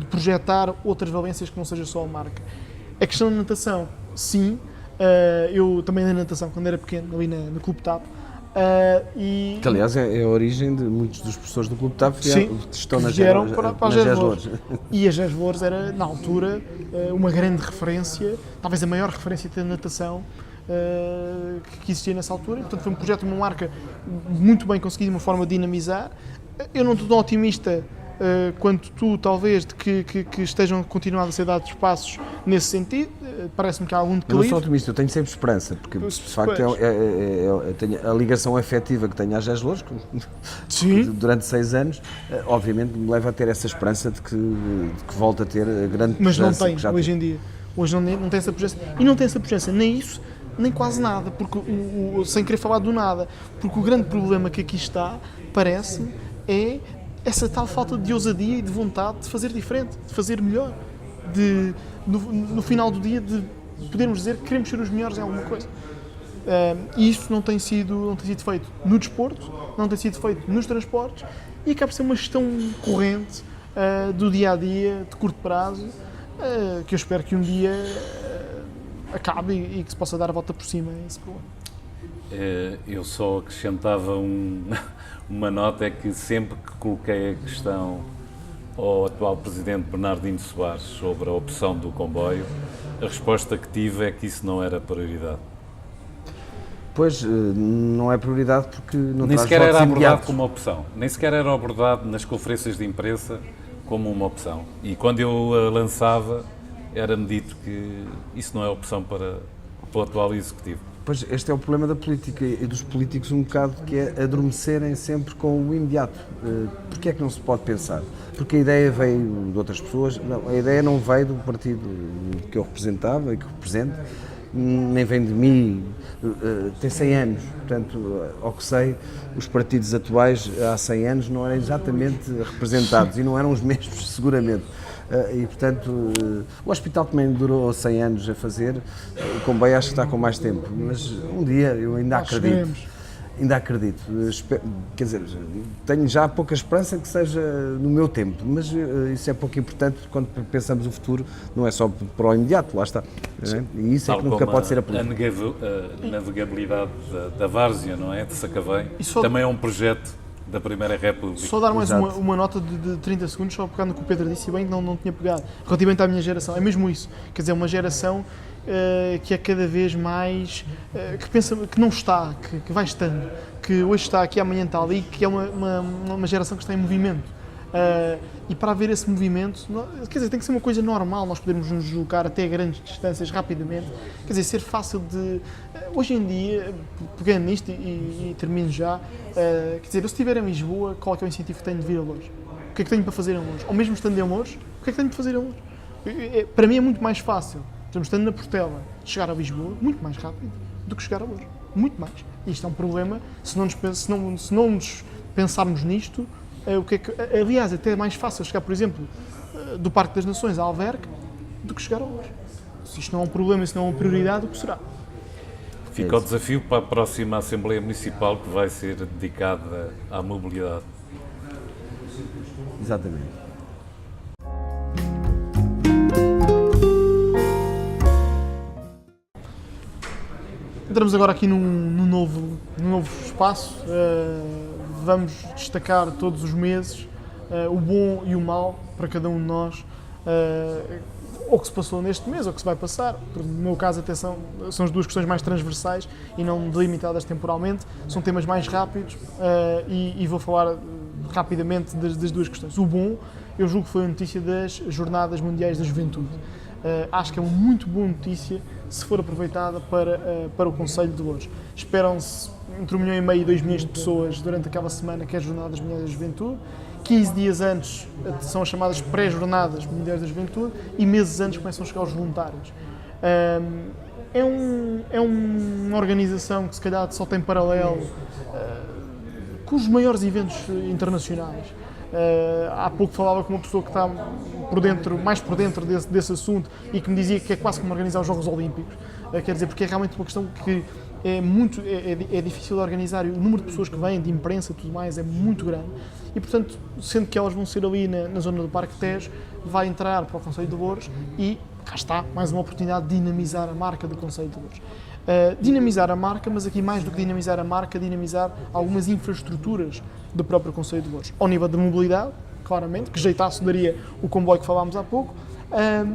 projetar outras valências que não seja só a marca. A questão da natação, sim, eu também na natação, quando era pequeno, ali no Clube TAP, que aliás é a origem de muitos dos professores do Clube TAP que estão nas GES Loures. E a GES Loures era, na altura, uma grande referência, talvez a maior referência da natação que existia nessa altura. Portanto, foi um projeto, uma marca muito bem conseguida, uma forma de dinamizar. Eu não estou tão otimista quanto tu, talvez, de que estejam continuando a ser dados passos nesse sentido. Parece-me que há algum declive. Eu não sou otimista, eu tenho sempre esperança, porque de facto tenho a ligação afetiva que tenho à GES Loures, durante 6 anos, obviamente me leva a ter essa esperança de que volte a ter grande presença. Mas não tem, hoje em dia. Hoje não tem essa presença. E não tem essa presença, nem isso, nem quase nada, porque sem querer falar do nada, porque o grande problema que aqui está, parece-me, é essa tal falta de ousadia e de vontade de fazer diferente, de fazer melhor, no final do dia de podermos dizer que queremos ser os melhores em alguma coisa. E isso não tem sido feito no desporto, não tem sido feito nos transportes e acaba por ser uma gestão corrente do dia-a-dia, de curto prazo, que eu espero que um dia acabe e que se possa dar a volta por cima a esse problema. Eu só acrescentava uma nota, é que sempre que coloquei a questão ao atual Presidente Bernardino Soares sobre a opção do comboio, a resposta que tive é que isso não era prioridade. Pois, não é prioridade porque não Nem traz sequer votos era abordado imediatos. como uma opção, nem sequer era abordado nas conferências de imprensa como uma opção. E quando eu a lançava, era-me dito que isso não é opção para o atual Executivo. Pois, este é o problema da política e dos políticos um bocado, que é adormecerem sempre com o imediato. Porquê é que não se pode pensar? Porque a ideia veio de outras pessoas, não, a ideia não veio do partido que eu representava e que represento, nem vem de mim, tem 100 anos, portanto, ao que sei, os partidos atuais há 100 anos não eram exatamente representados e não eram os mesmos, seguramente. E, portanto, o hospital também durou 100 anos a fazer, o comboio acho que está com mais tempo, mas um dia eu ainda acredito. Ainda acredito. Quer dizer, tenho já pouca esperança que seja no meu tempo, mas isso é pouco importante quando pensamos no futuro, não é só para o imediato, lá está. É? E isso é que nunca pode ser a política. A navegabilidade da Várzea, não é? De Sacavém, também é um projeto da Primeira República. Só dar mais uma nota de 30 segundos, só pegando o que o Pedro disse, e bem que não tinha pegado, relativamente à minha geração, é mesmo isso, quer dizer, uma geração que é cada vez mais, que pensa que não está, que vai estando, que hoje está aqui, amanhã está ali, que é uma geração que está em movimento. E para haver esse movimento, quer dizer, tem que ser uma coisa normal, nós podermos nos deslocar até grandes distâncias rapidamente, quer dizer, ser fácil de... Hoje em dia, pegando nisto e termino já, quer dizer, eu se estiver em Lisboa, qual é que é o incentivo que tenho de vir a Loures? O que é que tenho para fazer em Loures? Ou mesmo estando em Loures, o que é que tenho para fazer em Loures? Para mim é muito mais fácil, estando na Portela, chegar a Lisboa, muito mais rápido do que chegar a Loures. Muito mais. Isto é um problema, se não nos pensarmos nisto, aliás, até é mais fácil chegar, por exemplo, do Parque das Nações a Alverca do que chegar a Loures. Se isto não é um problema, se não é uma prioridade, o que será? Fica o desafio para a próxima Assembleia Municipal, que vai ser dedicada à mobilidade. Exatamente. Entramos agora aqui num novo espaço. Vamos destacar todos os meses o bom e o mau para cada um de nós, ou que se passou neste mês, ou que se vai passar. No meu caso, até são as duas questões mais transversais e não delimitadas temporalmente, são temas mais rápidos e vou falar rapidamente das duas questões. O bom, eu julgo que foi a notícia das Jornadas Mundiais da Juventude. Acho que é uma muito boa notícia se for aproveitada para o Concelho de Loures. Esperam-se entre 1,5 milhão e 2 milhões de pessoas durante aquela semana que é a Jornadas Mundiais da Juventude. 15 dias antes são as chamadas pré-jornadas Mundiais da Juventude e meses antes começam a chegar os voluntários. É uma organização que se calhar só tem paralelo com os maiores eventos internacionais. Há pouco falava com uma pessoa que está mais por dentro desse assunto e que me dizia que é quase como organizar os Jogos Olímpicos. Quer dizer, porque é realmente uma questão que é difícil de organizar e o número de pessoas que vêm, de imprensa e tudo mais, é muito grande. E, portanto, sendo que elas vão ser ali na zona do Parque Tejo, vai entrar para o Concelho de Loures e cá está, mais uma oportunidade de dinamizar a marca do Concelho de Loures. Dinamizar a marca, mas aqui mais do que dinamizar a marca, dinamizar algumas infraestruturas do próprio Concelho de Loures. Ao nível da mobilidade, claramente, que jeitaço daria o comboio que falámos há pouco,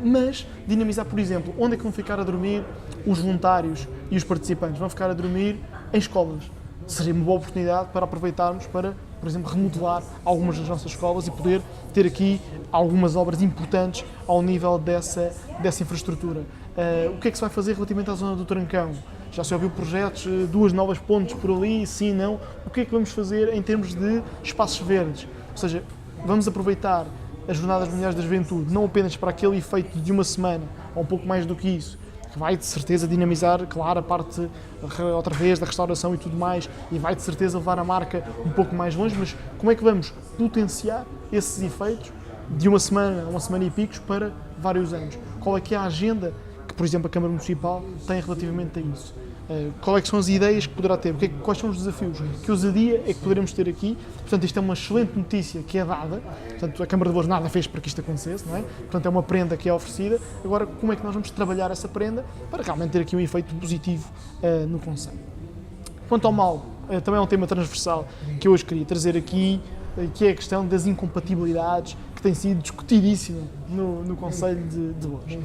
mas dinamizar, por exemplo, onde é que vão ficar a dormir os voluntários e os participantes? Vão ficar a dormir em escolas. Seria uma boa oportunidade para aproveitarmos para, por exemplo, remodelar algumas das nossas escolas e poder ter aqui algumas obras importantes ao nível dessa infraestrutura. O que é que se vai fazer relativamente à zona do Trancão? Já se ouviu projetos, 2 novas pontes por ali, sim, não. O que é que vamos fazer em termos de espaços verdes? Ou seja, vamos aproveitar as Jornadas Mundiais da Juventude não apenas para aquele efeito de uma semana, ou um pouco mais do que isso, que vai de certeza dinamizar, claro, a parte outra vez da restauração e tudo mais, e vai de certeza levar a marca um pouco mais longe, mas como é que vamos potenciar esses efeitos de uma semana e picos para vários anos? Qual é que é a agenda que por exemplo, a Câmara Municipal tem relativamente a isso. Quais é que são as ideias que poderá ter? Quais são os desafios? Que ousadia é que poderemos ter aqui? Portanto, isto é uma excelente notícia que é dada. Portanto, a Câmara de Louros nada fez para que isto acontecesse, não é? Portanto, é uma prenda que é oferecida. Agora, como é que nós vamos trabalhar essa prenda para realmente ter aqui um efeito positivo no concelho? Quanto ao mal, também é um tema transversal que eu hoje queria trazer aqui, que é a questão das incompatibilidades, que tem sido discutidíssima no Concelho de Louros.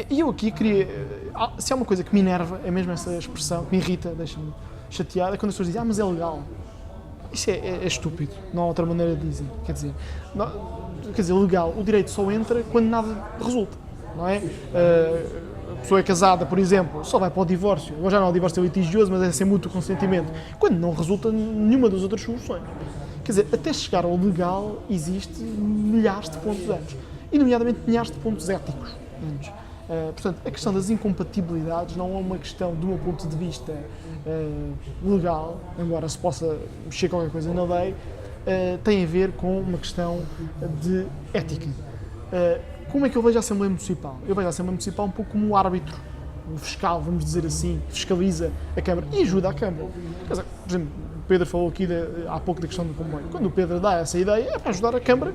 E eu aqui queria, se há uma coisa que me enerva, é mesmo essa expressão, que me irrita, deixa-me chateado, é quando as pessoas dizem, mas é legal. Isso é estúpido, não há outra maneira de dizer. Quer dizer, legal, o direito só entra quando nada resulta, não é? A pessoa é casada, por exemplo, só vai para o divórcio. Agora já não é o divórcio litigioso, mas é sem mútuo consentimento, quando não resulta nenhuma das outras soluções. Quer dizer, até chegar ao legal existe milhares de pontos antes, e nomeadamente milhares de pontos éticos antes. Portanto, a questão das incompatibilidades não é uma questão, do meu ponto de vista legal, embora se possa mexer qualquer coisa na lei, tem a ver com uma questão de ética. Como é que eu vejo a Assembleia Municipal? Eu vejo a Assembleia Municipal um pouco como um árbitro, um fiscal, vamos dizer assim, fiscaliza a Câmara e ajuda a Câmara. Quer dizer, por exemplo, o Pedro falou aqui há pouco da questão do comboio. Quando o Pedro dá essa ideia, é para ajudar a Câmara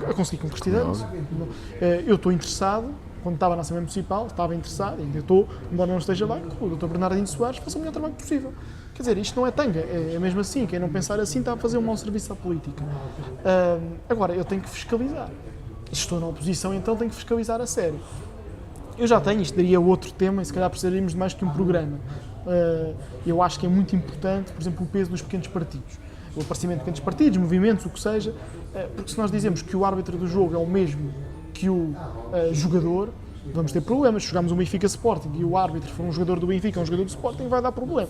a conseguir concretizar isso. Eu estou interessado, quando estava na Assembleia Municipal, estava interessado, ainda estou, embora não esteja lá, que o Dr. Bernardino Soares faça o melhor trabalho possível. Quer dizer, isto não é tanga, é mesmo assim, quem não pensar assim está a fazer um mau serviço à política. Agora, eu tenho que fiscalizar. Se estou na oposição, então tenho que fiscalizar a sério. Eu já tenho, isto daria outro tema, e se calhar precisaríamos de mais que um programa. Eu acho que é muito importante, por exemplo, o peso dos pequenos partidos. O aparecimento de pequenos partidos, movimentos, o que seja, porque se nós dizemos que o árbitro do jogo é o mesmo que o jogador, vamos ter problemas. Se jogarmos o Benfica Sporting e o árbitro for um jogador do Benfica ou um jogador do Sporting, vai dar problemas.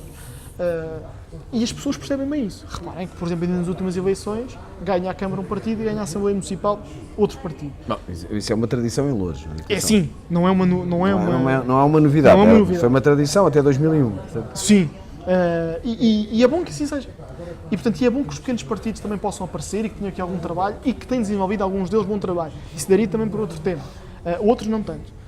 E as pessoas percebem bem isso. Reparem que, por exemplo, nas últimas eleições, ganha a Câmara um partido e ganha a Assembleia Municipal outro partido. Bom, isso é uma tradição em Louros. É sim, não é uma novidade. Não é uma novidade. Foi uma tradição até 2001. Portanto. Sim. E é bom que assim seja. E, portanto, é bom que os pequenos partidos também possam aparecer e que tenham aqui algum trabalho e que tenham desenvolvido, alguns deles, bom trabalho. Isso daria também para outro tema. Outros não tanto.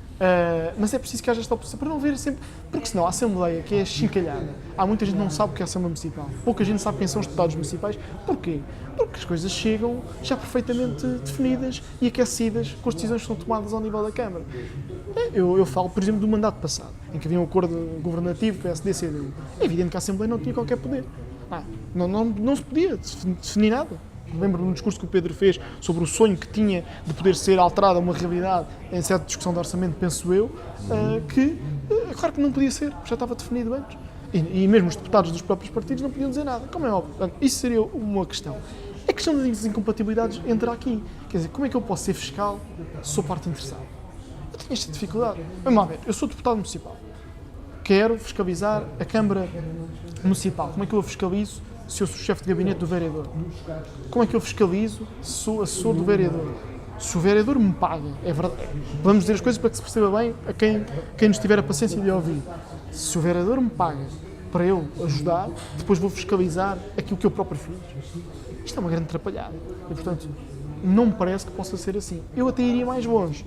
Mas é preciso que haja esta oposição para não ver sempre. Porque senão a Assembleia, que é chincalhada, há muita gente que não sabe o que é a Assembleia Municipal. Pouca gente sabe quem são os deputados municipais. Porquê? Porque as coisas chegam já perfeitamente definidas e aquecidas com as decisões que são tomadas ao nível da Câmara. Eu falo, por exemplo, do mandato passado, em que havia um acordo governativo PSD-CDU. É evidente que a Assembleia não tinha qualquer poder. Não se podia definir nada. Lembro-me do discurso que o Pedro fez sobre o sonho que tinha de poder ser alterado a uma realidade em certa discussão de orçamento, penso eu, que é claro que não podia ser, porque já estava definido antes. E mesmo os deputados dos próprios partidos não podiam dizer nada, como é óbvio. Portanto, isso seria uma questão. A questão das incompatibilidades entra aqui. Quer dizer, como é que eu posso ser fiscal se sou parte interessada? Eu tenho esta dificuldade. Vamos lá ver, eu sou deputado municipal. Quero fiscalizar a Câmara Municipal. Como é que eu a fiscalizo se eu sou chefe de gabinete do vereador? Como é que eu fiscalizo se sou assessor do vereador? Se o vereador me paga, é verdade, vamos dizer as coisas para que se perceba bem a quem nos tiver a paciência de ouvir. Se o vereador me paga para eu ajudar, depois vou fiscalizar aquilo que eu próprio fiz. Isto é uma grande atrapalhada. E, portanto, não me parece que possa ser assim. Eu até iria mais longe,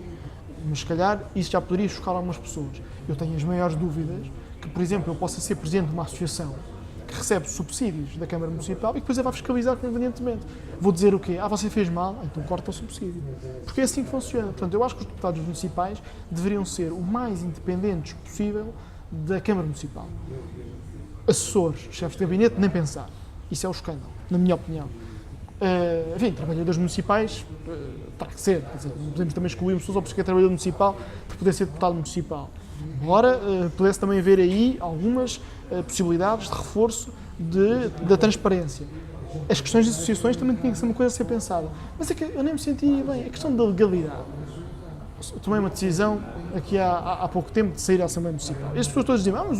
mas se calhar isso já poderia chocar algumas pessoas. Eu tenho as maiores dúvidas que, por exemplo, eu possa ser presidente de uma associação que recebe subsídios da Câmara Municipal e que depois vai fiscalizar convenientemente. Vou dizer o quê? Você fez mal, então corta o subsídio. Porque é assim que funciona. Portanto, eu acho que os deputados municipais deveriam ser o mais independentes possível da Câmara Municipal. Assessores, chefes de gabinete, nem pensar. Isso é o escândalo, na minha opinião. Enfim, trabalhadores municipais, terá que ser. Quer dizer, não podemos também excluir uma pessoa só porque é trabalhador municipal para poder ser deputado municipal. Embora pudesse também haver aí algumas possibilidades de reforço da transparência. As questões de associações também tinham que ser uma coisa a ser pensada. Mas é que eu nem me senti bem. A questão da legalidade. Eu tomei uma decisão aqui há pouco tempo de sair da Assembleia Municipal. E as pessoas todas dizem, mas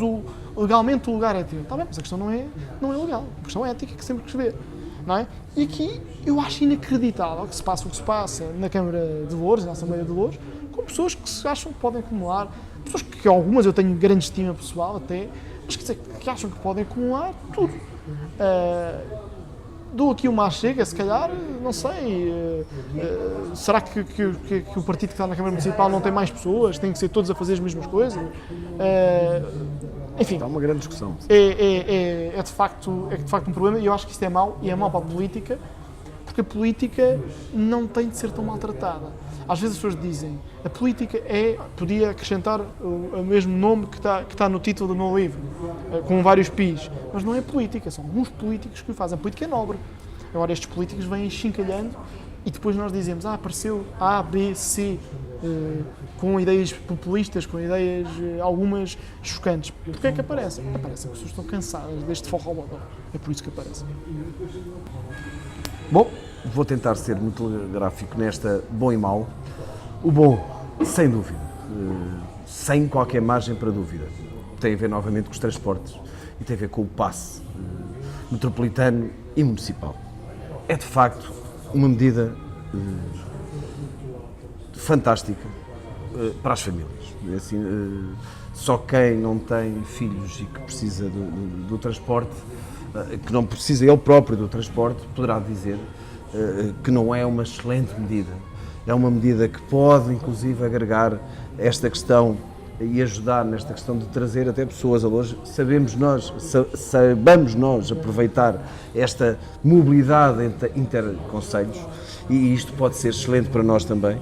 legalmente o lugar é teu. Está bem, mas a questão não é legal. A questão é ética que sempre que se vê. Não é? E aqui eu acho inacreditável que se passa o que se passa na Câmara de Louros, na Assembleia de Louros, com pessoas que se acham que podem acumular, pessoas que algumas eu tenho grande estima pessoal até, mas quer dizer, que acham que podem acumular tudo. dou aqui uma chega, se calhar, não sei, será que o partido que está na Câmara Municipal não tem mais pessoas, tem que ser todos a fazer as mesmas coisas? Enfim, Está uma grande discussão. é de facto um problema, e eu acho que isto é mau, e é mau para a política, porque a política não tem de ser tão maltratada. Às vezes as pessoas dizem, a política podia acrescentar o mesmo nome que está no título do meu livro, com vários pis, mas não é política, são alguns políticos que o fazem. A política é nobre. Agora estes políticos vêm chincalhando e depois nós dizemos, apareceu A, B, C, com ideias populistas, com ideias algumas chocantes. Porquê é que aparecem? Aparecem porque as pessoas estão cansadas deste forró-bodó. É por isso que aparecem. Bom, vou tentar ser muito telegráfico nesta bom e mau. O bom, sem dúvida, sem qualquer margem para dúvida, tem a ver novamente com os transportes e tem a ver com o passe metropolitano e municipal. É de facto uma medida fantástica para as famílias. Assim, só quem não tem filhos e que precisa do transporte, que não precisa ele próprio do transporte, poderá dizer que não é uma excelente medida. É uma medida que pode, inclusive, agregar esta questão e ajudar nesta questão de trazer até pessoas a longe. Saibamos nós aproveitar esta mobilidade interconcelhos, e isto pode ser excelente para nós também.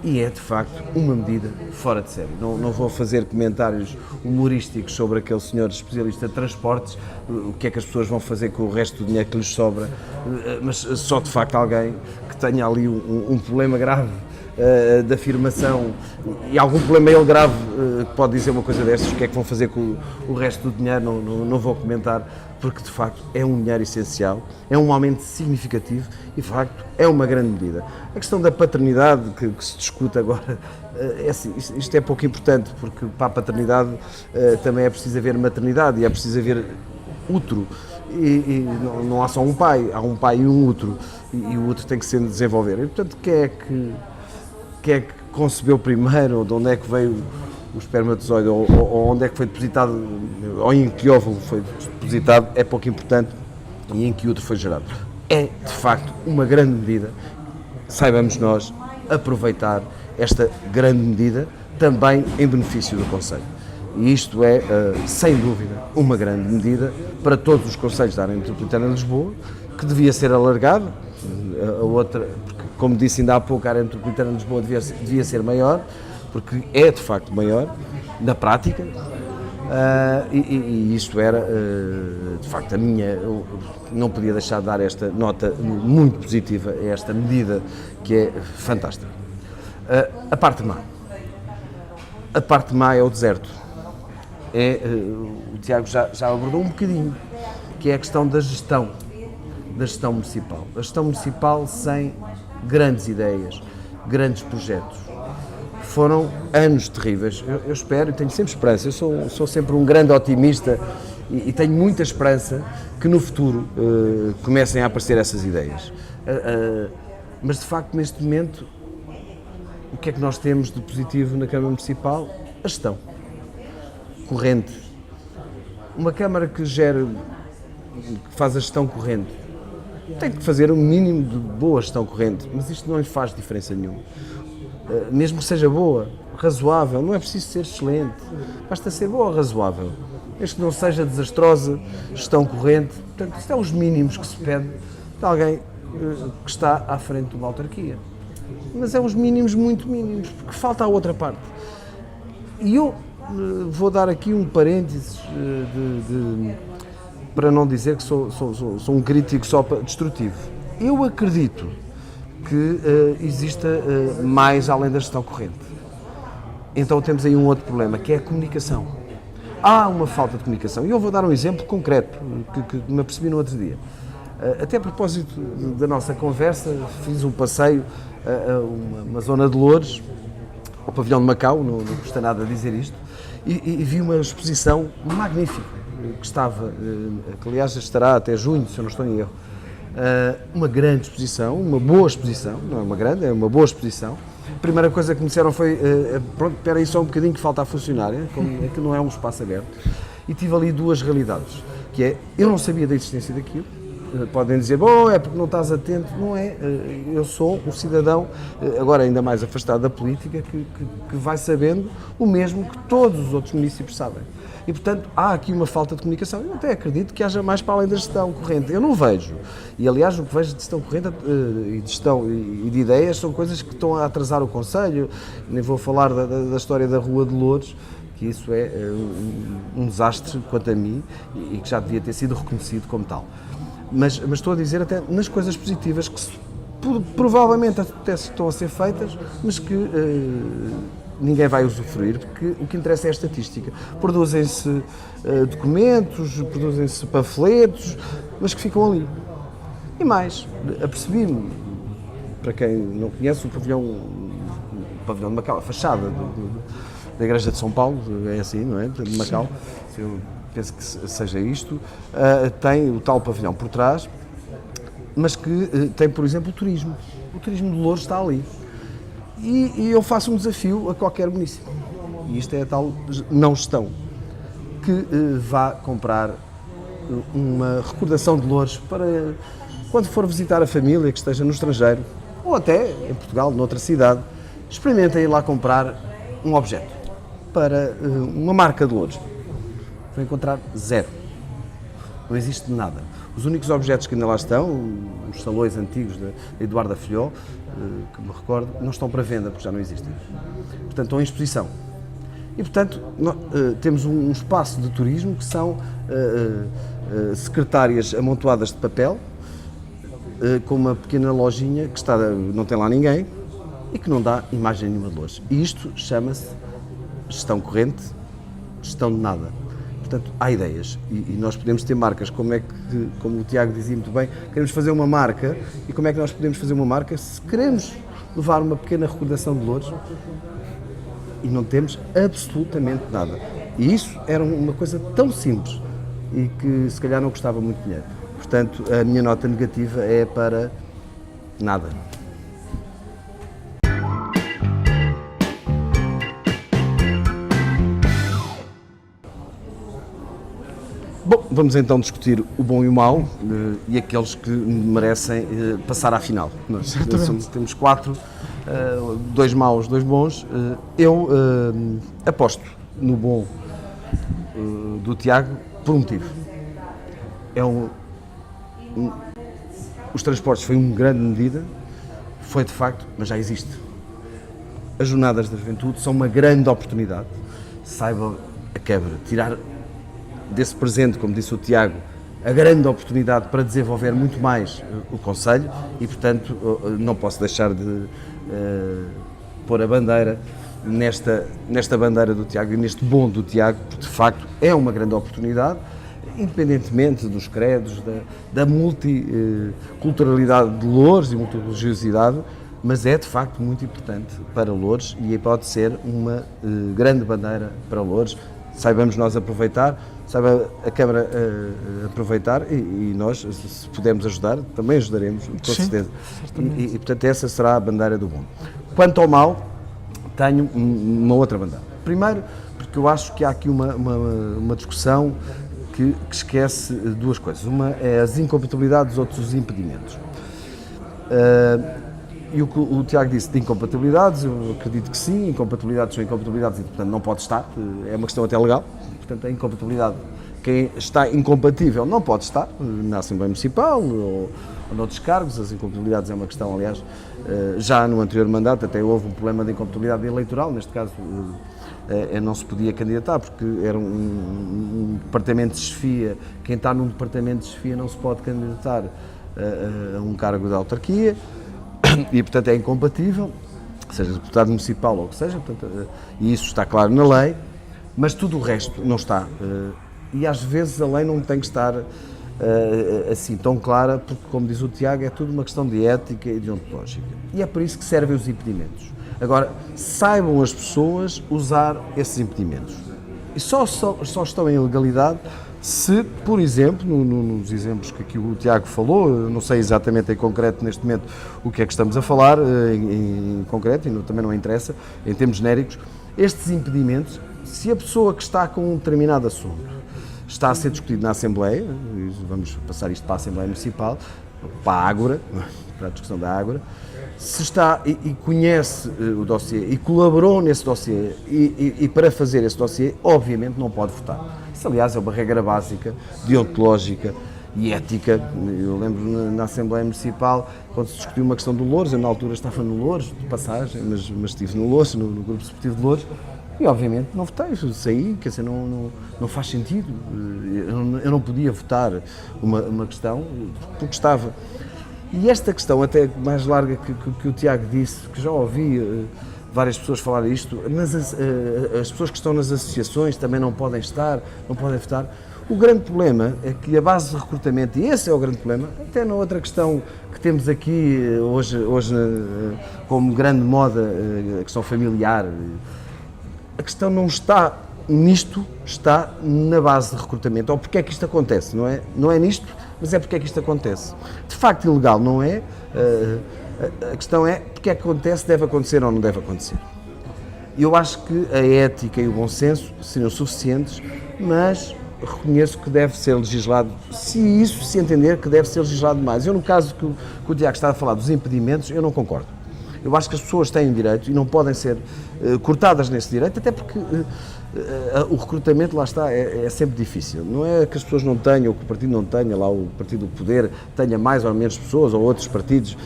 E é, de facto, uma medida fora de série. Não vou fazer comentários humorísticos sobre aquele senhor especialista de transportes, o que é que as pessoas vão fazer com o resto do dinheiro que lhes sobra, mas só, de facto, alguém que tenha ali um problema grave de afirmação e algum problema ele grave que pode dizer uma coisa destas, o que é que vão fazer com o resto do dinheiro, não vou comentar, porque de facto é um dinheiro essencial, é um aumento significativo e de facto é uma grande medida. A questão da paternidade que se discute agora, é assim, isto é pouco importante, porque para a paternidade também é preciso haver maternidade e é preciso haver útero. E não há só um pai, há um pai e um útero, e o útero tem que se desenvolver. E, portanto, quem é que concebeu primeiro, ou de onde é que veio o espermatozoide, ou onde é que foi depositado, ou em que óvulo foi depositado, é pouco importante, e em que útero foi gerado. É, de facto, uma grande medida, saibamos nós aproveitar esta grande medida também em benefício do concelho. E isto é, sem dúvida, uma grande medida para todos os concelhos da área metropolitana de Lisboa, que devia ser alargado. A outra, porque, como disse ainda há pouco, a área metropolitana de Lisboa devia ser maior, porque é de facto maior, na prática, e isto era, de facto, eu não podia deixar de dar esta nota muito positiva a esta medida, que é fantástica. A parte má é o deserto. O Tiago já abordou um bocadinho, que é a questão da gestão municipal. A gestão municipal sem grandes ideias, grandes projetos. Foram anos terríveis. Eu espero e tenho sempre esperança. Eu sou sempre um grande otimista e tenho muita esperança que no futuro comecem a aparecer essas ideias. Mas, de facto, neste momento, o que é que nós temos de positivo na Câmara Municipal? A gestão corrente. Uma Câmara que faz a gestão corrente tem que fazer o mínimo de boa gestão corrente, mas isto não lhe faz diferença nenhuma. Mesmo que seja boa, razoável, não é preciso ser excelente, basta ser boa ou razoável. Desde que não seja desastrosa, gestão corrente. Portanto, isto é os mínimos que se pede de alguém que está à frente de uma autarquia. Mas é os mínimos, muito mínimos, porque falta a outra parte. E eu vou dar aqui um parênteses para não dizer que sou um crítico só destrutivo. Eu acredito que exista mais além da gestão corrente. Então temos aí um outro problema, que é a comunicação. Há uma falta de comunicação. E eu vou dar um exemplo concreto, que me apercebi no outro dia. Até a propósito da nossa conversa, fiz um passeio a uma zona de Loures, ao pavilhão de Macau, não custa nada dizer isto, e vi uma exposição magnífica, que estava, que aliás estará até junho, se eu não estou em erro. Uma grande exposição, uma boa exposição, não é uma grande, é uma boa exposição. A primeira coisa que me disseram foi, pronto, espera aí só um bocadinho que falta a funcionária, é que não é um espaço aberto. E tive ali duas realidades, que é, eu não sabia da existência daquilo, podem dizer, bom, é porque não estás atento. Não é, eu sou um cidadão, agora ainda mais afastado da política, que vai sabendo o mesmo que todos os outros municípios sabem. E, portanto, há aqui uma falta de comunicação. Eu até acredito que haja mais para além da gestão corrente. Eu não vejo. E, aliás, o que vejo de gestão corrente e de gestão e de ideias são coisas que estão a atrasar o Conselho. Nem vou falar da história da Rua de Loures, que isso é um desastre quanto a mim e que já devia ter sido reconhecido como tal. Mas estou a dizer até nas coisas positivas que provavelmente até estão a ser feitas, mas que ninguém vai usufruir, porque o que interessa é a estatística. Produzem-se documentos, produzem-se panfletos, mas que ficam ali. E mais, apercebi-me, para quem não conhece, o pavilhão de Macau, a fachada da Igreja de São Paulo, é assim, não é? De Macau, eu penso que seja isto, tem o tal pavilhão por trás, mas que tem, por exemplo, o turismo. O turismo de Loures está ali. E eu faço um desafio a qualquer município, e isto é a tal não gestão, que vá comprar uma recordação de Loures para quando for visitar a família que esteja no estrangeiro, ou até em Portugal, noutra cidade, experimentem ir lá comprar um objeto para uma marca de Loures. Vão encontrar zero. Não existe nada. Os únicos objetos que ainda lá estão, os salões antigos da Eduardo Filhó, que me recordo, não estão para venda, porque já não existem. Portanto, estão em exposição. E, portanto, temos um espaço de turismo que são secretárias amontoadas de papel, com uma pequena lojinha que não tem lá ninguém e que não dá imagem nenhuma de Loures. E isto chama-se gestão corrente, gestão de nada. Portanto, há ideias e nós podemos ter marcas, como o Tiago dizia muito bem, queremos fazer uma marca, e como é que nós podemos fazer uma marca se queremos levar uma pequena recordação de Loures e não temos absolutamente nada. E isso era uma coisa tão simples e que se calhar não custava muito dinheiro. Portanto, a minha nota negativa é para nada. Bom, vamos então discutir o bom e o mau e aqueles que merecem passar à final. Nós temos 4, 2 maus, 2 bons. Eu aposto no bom do Tiago por um motivo. Os transportes foi uma grande medida, foi de facto, mas já existe. As jornadas da juventude são uma grande oportunidade. Saiba a quebra, tirar desse presente, como disse o Tiago, a grande oportunidade para desenvolver muito mais o Conselho e, portanto, não posso deixar de pôr a bandeira nesta bandeira do Tiago e neste bom do Tiago, porque de facto é uma grande oportunidade, independentemente dos credos, da multiculturalidade de Loures e multireligiosidade, mas é de facto muito importante para Loures e pode ser uma grande bandeira para Loures. Saibamos nós aproveitar, saiba a Câmara aproveitar e nós, se pudermos ajudar, também ajudaremos, com certeza. E, portanto, essa será a bandeira do bom. Quanto ao mau, tenho uma outra bandeira. Primeiro, porque eu acho que há aqui uma discussão que esquece duas coisas. Uma é as incompatibilidades, outros os impedimentos. E o que o Tiago disse de incompatibilidades, eu acredito que sim, incompatibilidades são incompatibilidades e, portanto, não pode estar, é uma questão até legal. Portanto, a incompatibilidade, quem está incompatível não pode estar na Assembleia Municipal ou noutros cargos. As incompatibilidades é uma questão, aliás, já no anterior mandato até houve um problema de incompatibilidade eleitoral, neste caso não se podia candidatar porque era um departamento de chefia, quem está num departamento de chefia não se pode candidatar a um cargo de autarquia e, portanto, é incompatível, seja deputado municipal ou o que seja, portanto, e isso está claro na lei, mas tudo o resto não está. E às vezes a lei não tem que estar assim tão clara, porque, como diz o Tiago, é tudo uma questão de ética e deontológica. E é por isso que servem os impedimentos. Agora, saibam as pessoas usar esses impedimentos. E só estão em legalidade se, por exemplo, nos exemplos que aqui o Tiago falou, eu não sei exatamente em concreto neste momento o que é que estamos a falar, em concreto, e também não interessa, em termos genéricos, estes impedimentos, se a pessoa que está com um determinado assunto está a ser discutido na Assembleia, vamos passar isto para a Assembleia Municipal, para a Ágora, para a discussão da Ágora, se está e conhece o dossiê e colaborou nesse dossiê e para fazer esse dossiê, obviamente não pode votar. Isso, aliás, é uma regra básica, deontológica e ética. Eu lembro na Assembleia Municipal, quando se discutiu uma questão do Louros, eu na altura estava no Louros, de passagem, mas estive no Louros, no grupo esportivo de Louros, e obviamente não votei, saí, quer dizer, não faz sentido. Eu não podia votar uma questão porque estava. E esta questão, até mais larga que o Tiago disse, que já ouvi várias pessoas falar isto, mas as pessoas que estão nas associações também não podem estar, não podem votar. O grande problema é que a base de recrutamento, e esse é o grande problema, até na outra questão que temos aqui hoje como grande moda, a questão familiar, a questão não está nisto, está na base de recrutamento. Ou porque é que isto acontece, não é? Não é nisto, mas é porque é que isto acontece. De facto, ilegal não é. A questão é porque é que acontece, deve acontecer ou não deve acontecer. Eu acho que a ética e o bom senso seriam suficientes, mas reconheço que deve ser legislado, se isso se entender que deve ser legislado mais. Eu, no caso que o Tiago está a falar dos impedimentos, eu não concordo. Eu acho que as pessoas têm direito e não podem ser cortadas nesse direito, até porque o recrutamento, lá está, é sempre difícil. Não é que as pessoas não tenham, ou que o partido não tenha, lá o partido do poder tenha mais ou menos pessoas, ou outros partidos.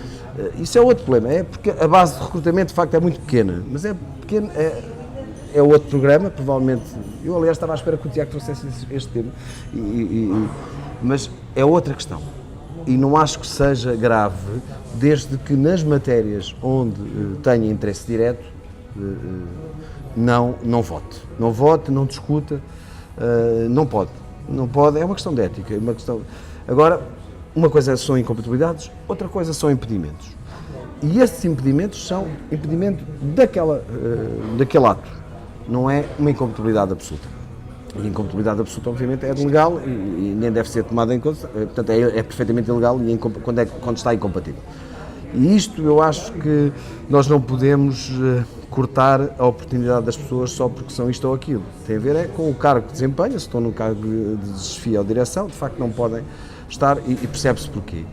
Isso é outro problema, é porque a base de recrutamento de facto é muito pequena, mas é pequeno, é outro programa, provavelmente. Eu, aliás, estava à espera que o Tiago trouxesse este tema, mas é outra questão. E não acho que seja grave, desde que nas matérias onde tenha interesse direto, não vote. Não vote, não discuta, não pode. Não pode, é uma questão de ética. Uma questão... Agora, uma coisa são incompatibilidades, outra coisa são impedimentos. E esses impedimentos são impedimento daquele ato. Não é uma incompatibilidade absoluta. E a incompatibilidade absoluta, obviamente, é legal e nem deve ser tomada em conta, portanto, é perfeitamente ilegal quando está incompatível. E isto eu acho que nós não podemos cortar a oportunidade das pessoas só porque são isto ou aquilo. Tem a ver com o cargo que desempenham, se estão no cargo de desfia ou direção, de facto não podem estar e percebe-se porquê.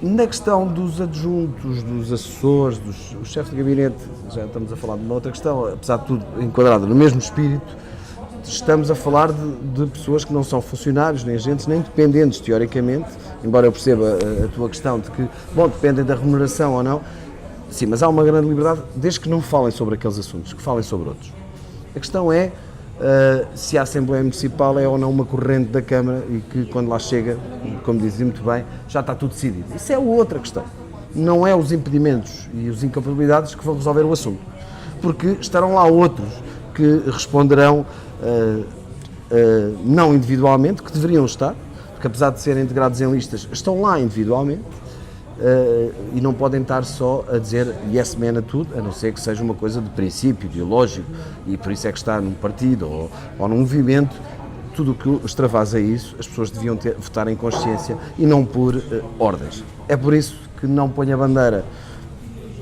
Na questão dos adjuntos, dos assessores, dos chefes de gabinete, já estamos a falar de uma outra questão, apesar de tudo enquadrado no mesmo espírito, estamos a falar de pessoas que não são funcionários, nem agentes, nem dependentes, teoricamente, embora eu perceba a tua questão de que, bom, dependem da remuneração ou não, sim, mas há uma grande liberdade, desde que não falem sobre aqueles assuntos, que falem sobre outros. A questão é se a Assembleia Municipal é ou não uma corrente da Câmara e que, quando lá chega, como dizia muito bem, já está tudo decidido. Isso é outra questão. Não é os impedimentos e as incompatibilidades que vão resolver o assunto, porque estarão lá outros que responderão não individualmente, que deveriam estar, porque apesar de serem integrados em listas, estão lá individualmente e não podem estar só a dizer yes man a tudo, a não ser que seja uma coisa de princípio, ideológico, e por isso é que está num partido ou num movimento. Tudo o que extravasa isso, as pessoas deviam votar em consciência e não por ordens. É por isso que não ponho a bandeira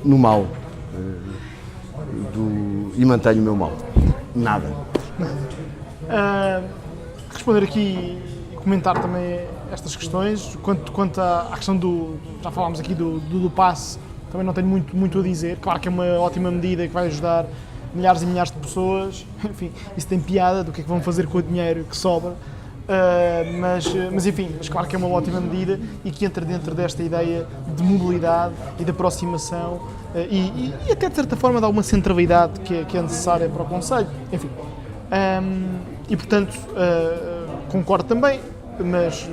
no mal e mantenho o meu mal. Nada. Responder aqui e comentar também estas questões. Quanto à questão já falámos aqui do passe, também não tenho muito a dizer. Claro que é uma ótima medida que vai ajudar milhares e milhares de pessoas. Enfim, isso tem piada do que é que vão fazer com o dinheiro que sobra. Mas claro que é uma ótima medida e que entra dentro desta ideia de mobilidade e de aproximação e até de certa forma dá uma centralidade que é necessária para o Conselho. Enfim. E portanto concordo também, mas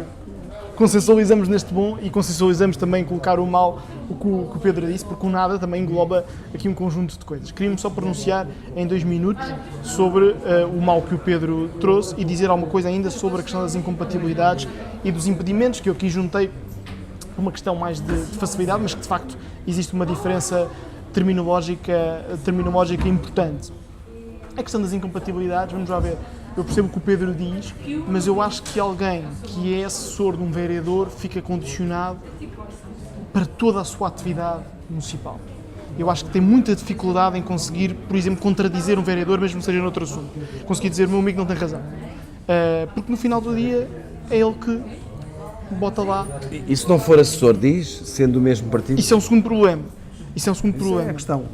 consensualizamos neste bom e consensualizamos também colocar o mal, o que o Pedro disse, porque o nada também engloba aqui um conjunto de coisas. Queria-me só pronunciar em 2 minutos sobre o mal que o Pedro trouxe e dizer alguma coisa ainda sobre a questão das incompatibilidades e dos impedimentos, que eu aqui juntei uma questão mais de facilidade, mas que de facto existe uma diferença terminológica importante. A questão das incompatibilidades, vamos lá ver, eu percebo o que o Pedro diz, mas eu acho que alguém que é assessor de um vereador fica condicionado para toda a sua atividade municipal. Eu acho que tem muita dificuldade em conseguir, por exemplo, contradizer um vereador, mesmo que seja noutro assunto. Conseguir dizer, meu amigo não tem razão. Porque no final do dia é ele que bota lá. E se não for assessor, diz, sendo do mesmo partido? Isso é um segundo problema. Isso é um segundo Isso problema. é a questão.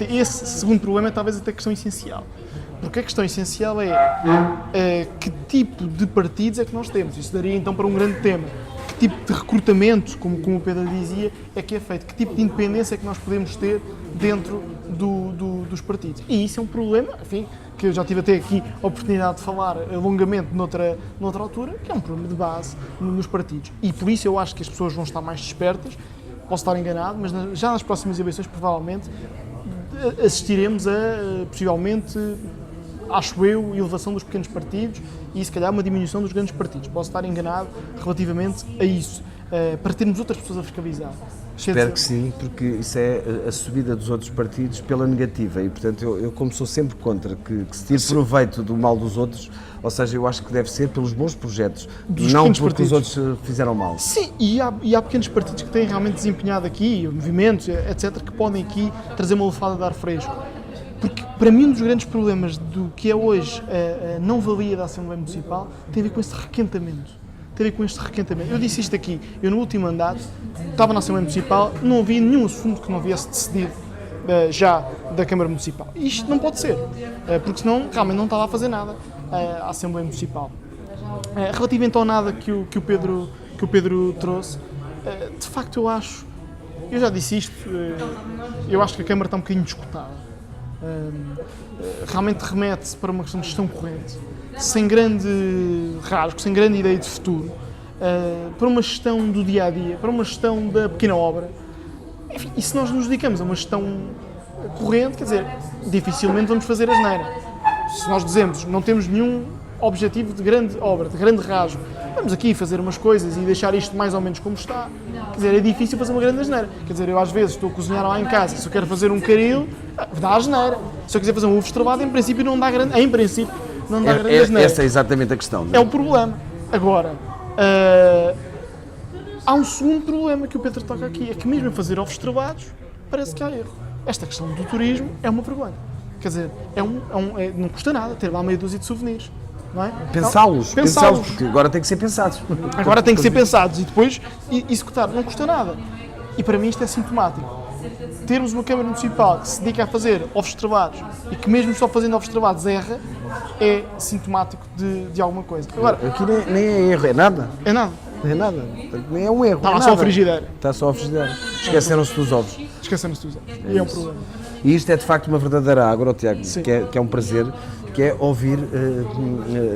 Esse segundo problema é talvez até a questão essencial. Porque a questão essencial é que tipo de partidos é que nós temos. Isso daria então para um grande tema. Que tipo de recrutamento, como o Pedro dizia, é que é feito? Que tipo de independência é que nós podemos ter dentro dos partidos? E isso é um problema, enfim, que eu já tive até aqui a oportunidade de falar longamente noutra altura, que é um problema de base nos partidos. E por isso eu acho que as pessoas vão estar mais despertas. Posso estar enganado, mas já nas próximas eleições, provavelmente, assistiremos a, possivelmente, acho eu, elevação dos pequenos partidos e, se calhar, uma diminuição dos grandes partidos. Posso estar enganado relativamente a isso, para termos outras pessoas a fiscalizar. Espero que sim, porque isso é a subida dos outros partidos pela negativa e, portanto, eu como sou sempre contra que se tire proveito do mal dos outros, ou seja, eu acho que deve ser pelos bons projetos, não porque os outros fizeram mal. Sim, e há pequenos partidos que têm realmente desempenhado aqui, movimentos, etc., que podem aqui trazer uma lufada de ar fresco. Porque, para mim, um dos grandes problemas do que é hoje a não-valia da Assembleia Municipal tem a ver com este requentamento. Eu disse isto aqui, eu no último mandato estava na Assembleia Municipal, não havia nenhum assunto que não viesse decidido já da Câmara Municipal. E isto não pode ser, porque senão realmente não estava a fazer nada a Assembleia Municipal. Relativamente ao nada que o Pedro trouxe, de facto eu já disse isto, eu acho que a Câmara está um bocadinho disputada. Realmente remete-se para uma questão de gestão corrente, sem grande rasgo, sem grande ideia de futuro, para uma gestão do dia-a-dia, para uma gestão da pequena obra. Enfim, e se nós nos dedicamos a uma gestão corrente, quer dizer, dificilmente vamos fazer asneira. Se nós dizemos não temos nenhum objetivo de grande obra, de grande rasgo, vamos aqui fazer umas coisas e deixar isto mais ou menos como está, quer dizer, é difícil fazer uma grande asneira. Quer dizer, eu às vezes estou a cozinhar lá em casa, se eu quero fazer um caril, dá asneira. Se eu quiser fazer um ovo estrelado, em princípio não dá grande asneira. Essa é exatamente a questão. Não é? É o problema. Agora, há um segundo problema que o Pedro toca aqui, é que mesmo a fazer ovos estrelados, parece que há erro. Esta questão do turismo é uma vergonha. Quer dizer, não custa nada ter lá meia dúzia de souvenirs. Não é? Pensá-los, porque agora tem que ser pensados. Agora tem que ser pensados e depois executar. Não custa nada. E para mim isto é sintomático. Termos uma Câmara Municipal que se dedica a fazer ovos estrelados e que mesmo só fazendo ovos estrelados erra, é sintomático de alguma coisa. Agora, aqui nem é erro, é nada. É nada. Não é nada. Nem é um erro. Está lá só a frigideira. Está só a frigideira. Esqueceram-se dos ovos. Esqueceram-se dos ovos. E é um problema. E isto é de facto uma verdadeira água, Tiago, Sim. que é um prazer, que é ouvir,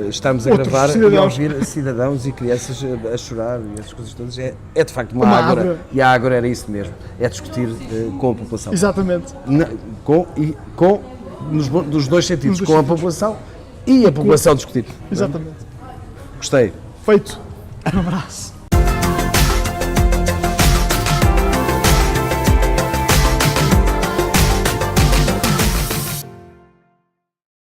estarmos a Outros gravar cidadãos. e ouvir cidadãos e crianças a chorar e essas coisas todas. É de facto uma ágora. ágora. E a ágora era isso mesmo, é discutir com a população. Exatamente. Dos dois sentidos, Nos dois com a sentidos. população e a população discutir. Exatamente. Gostei. Feito. Um abraço.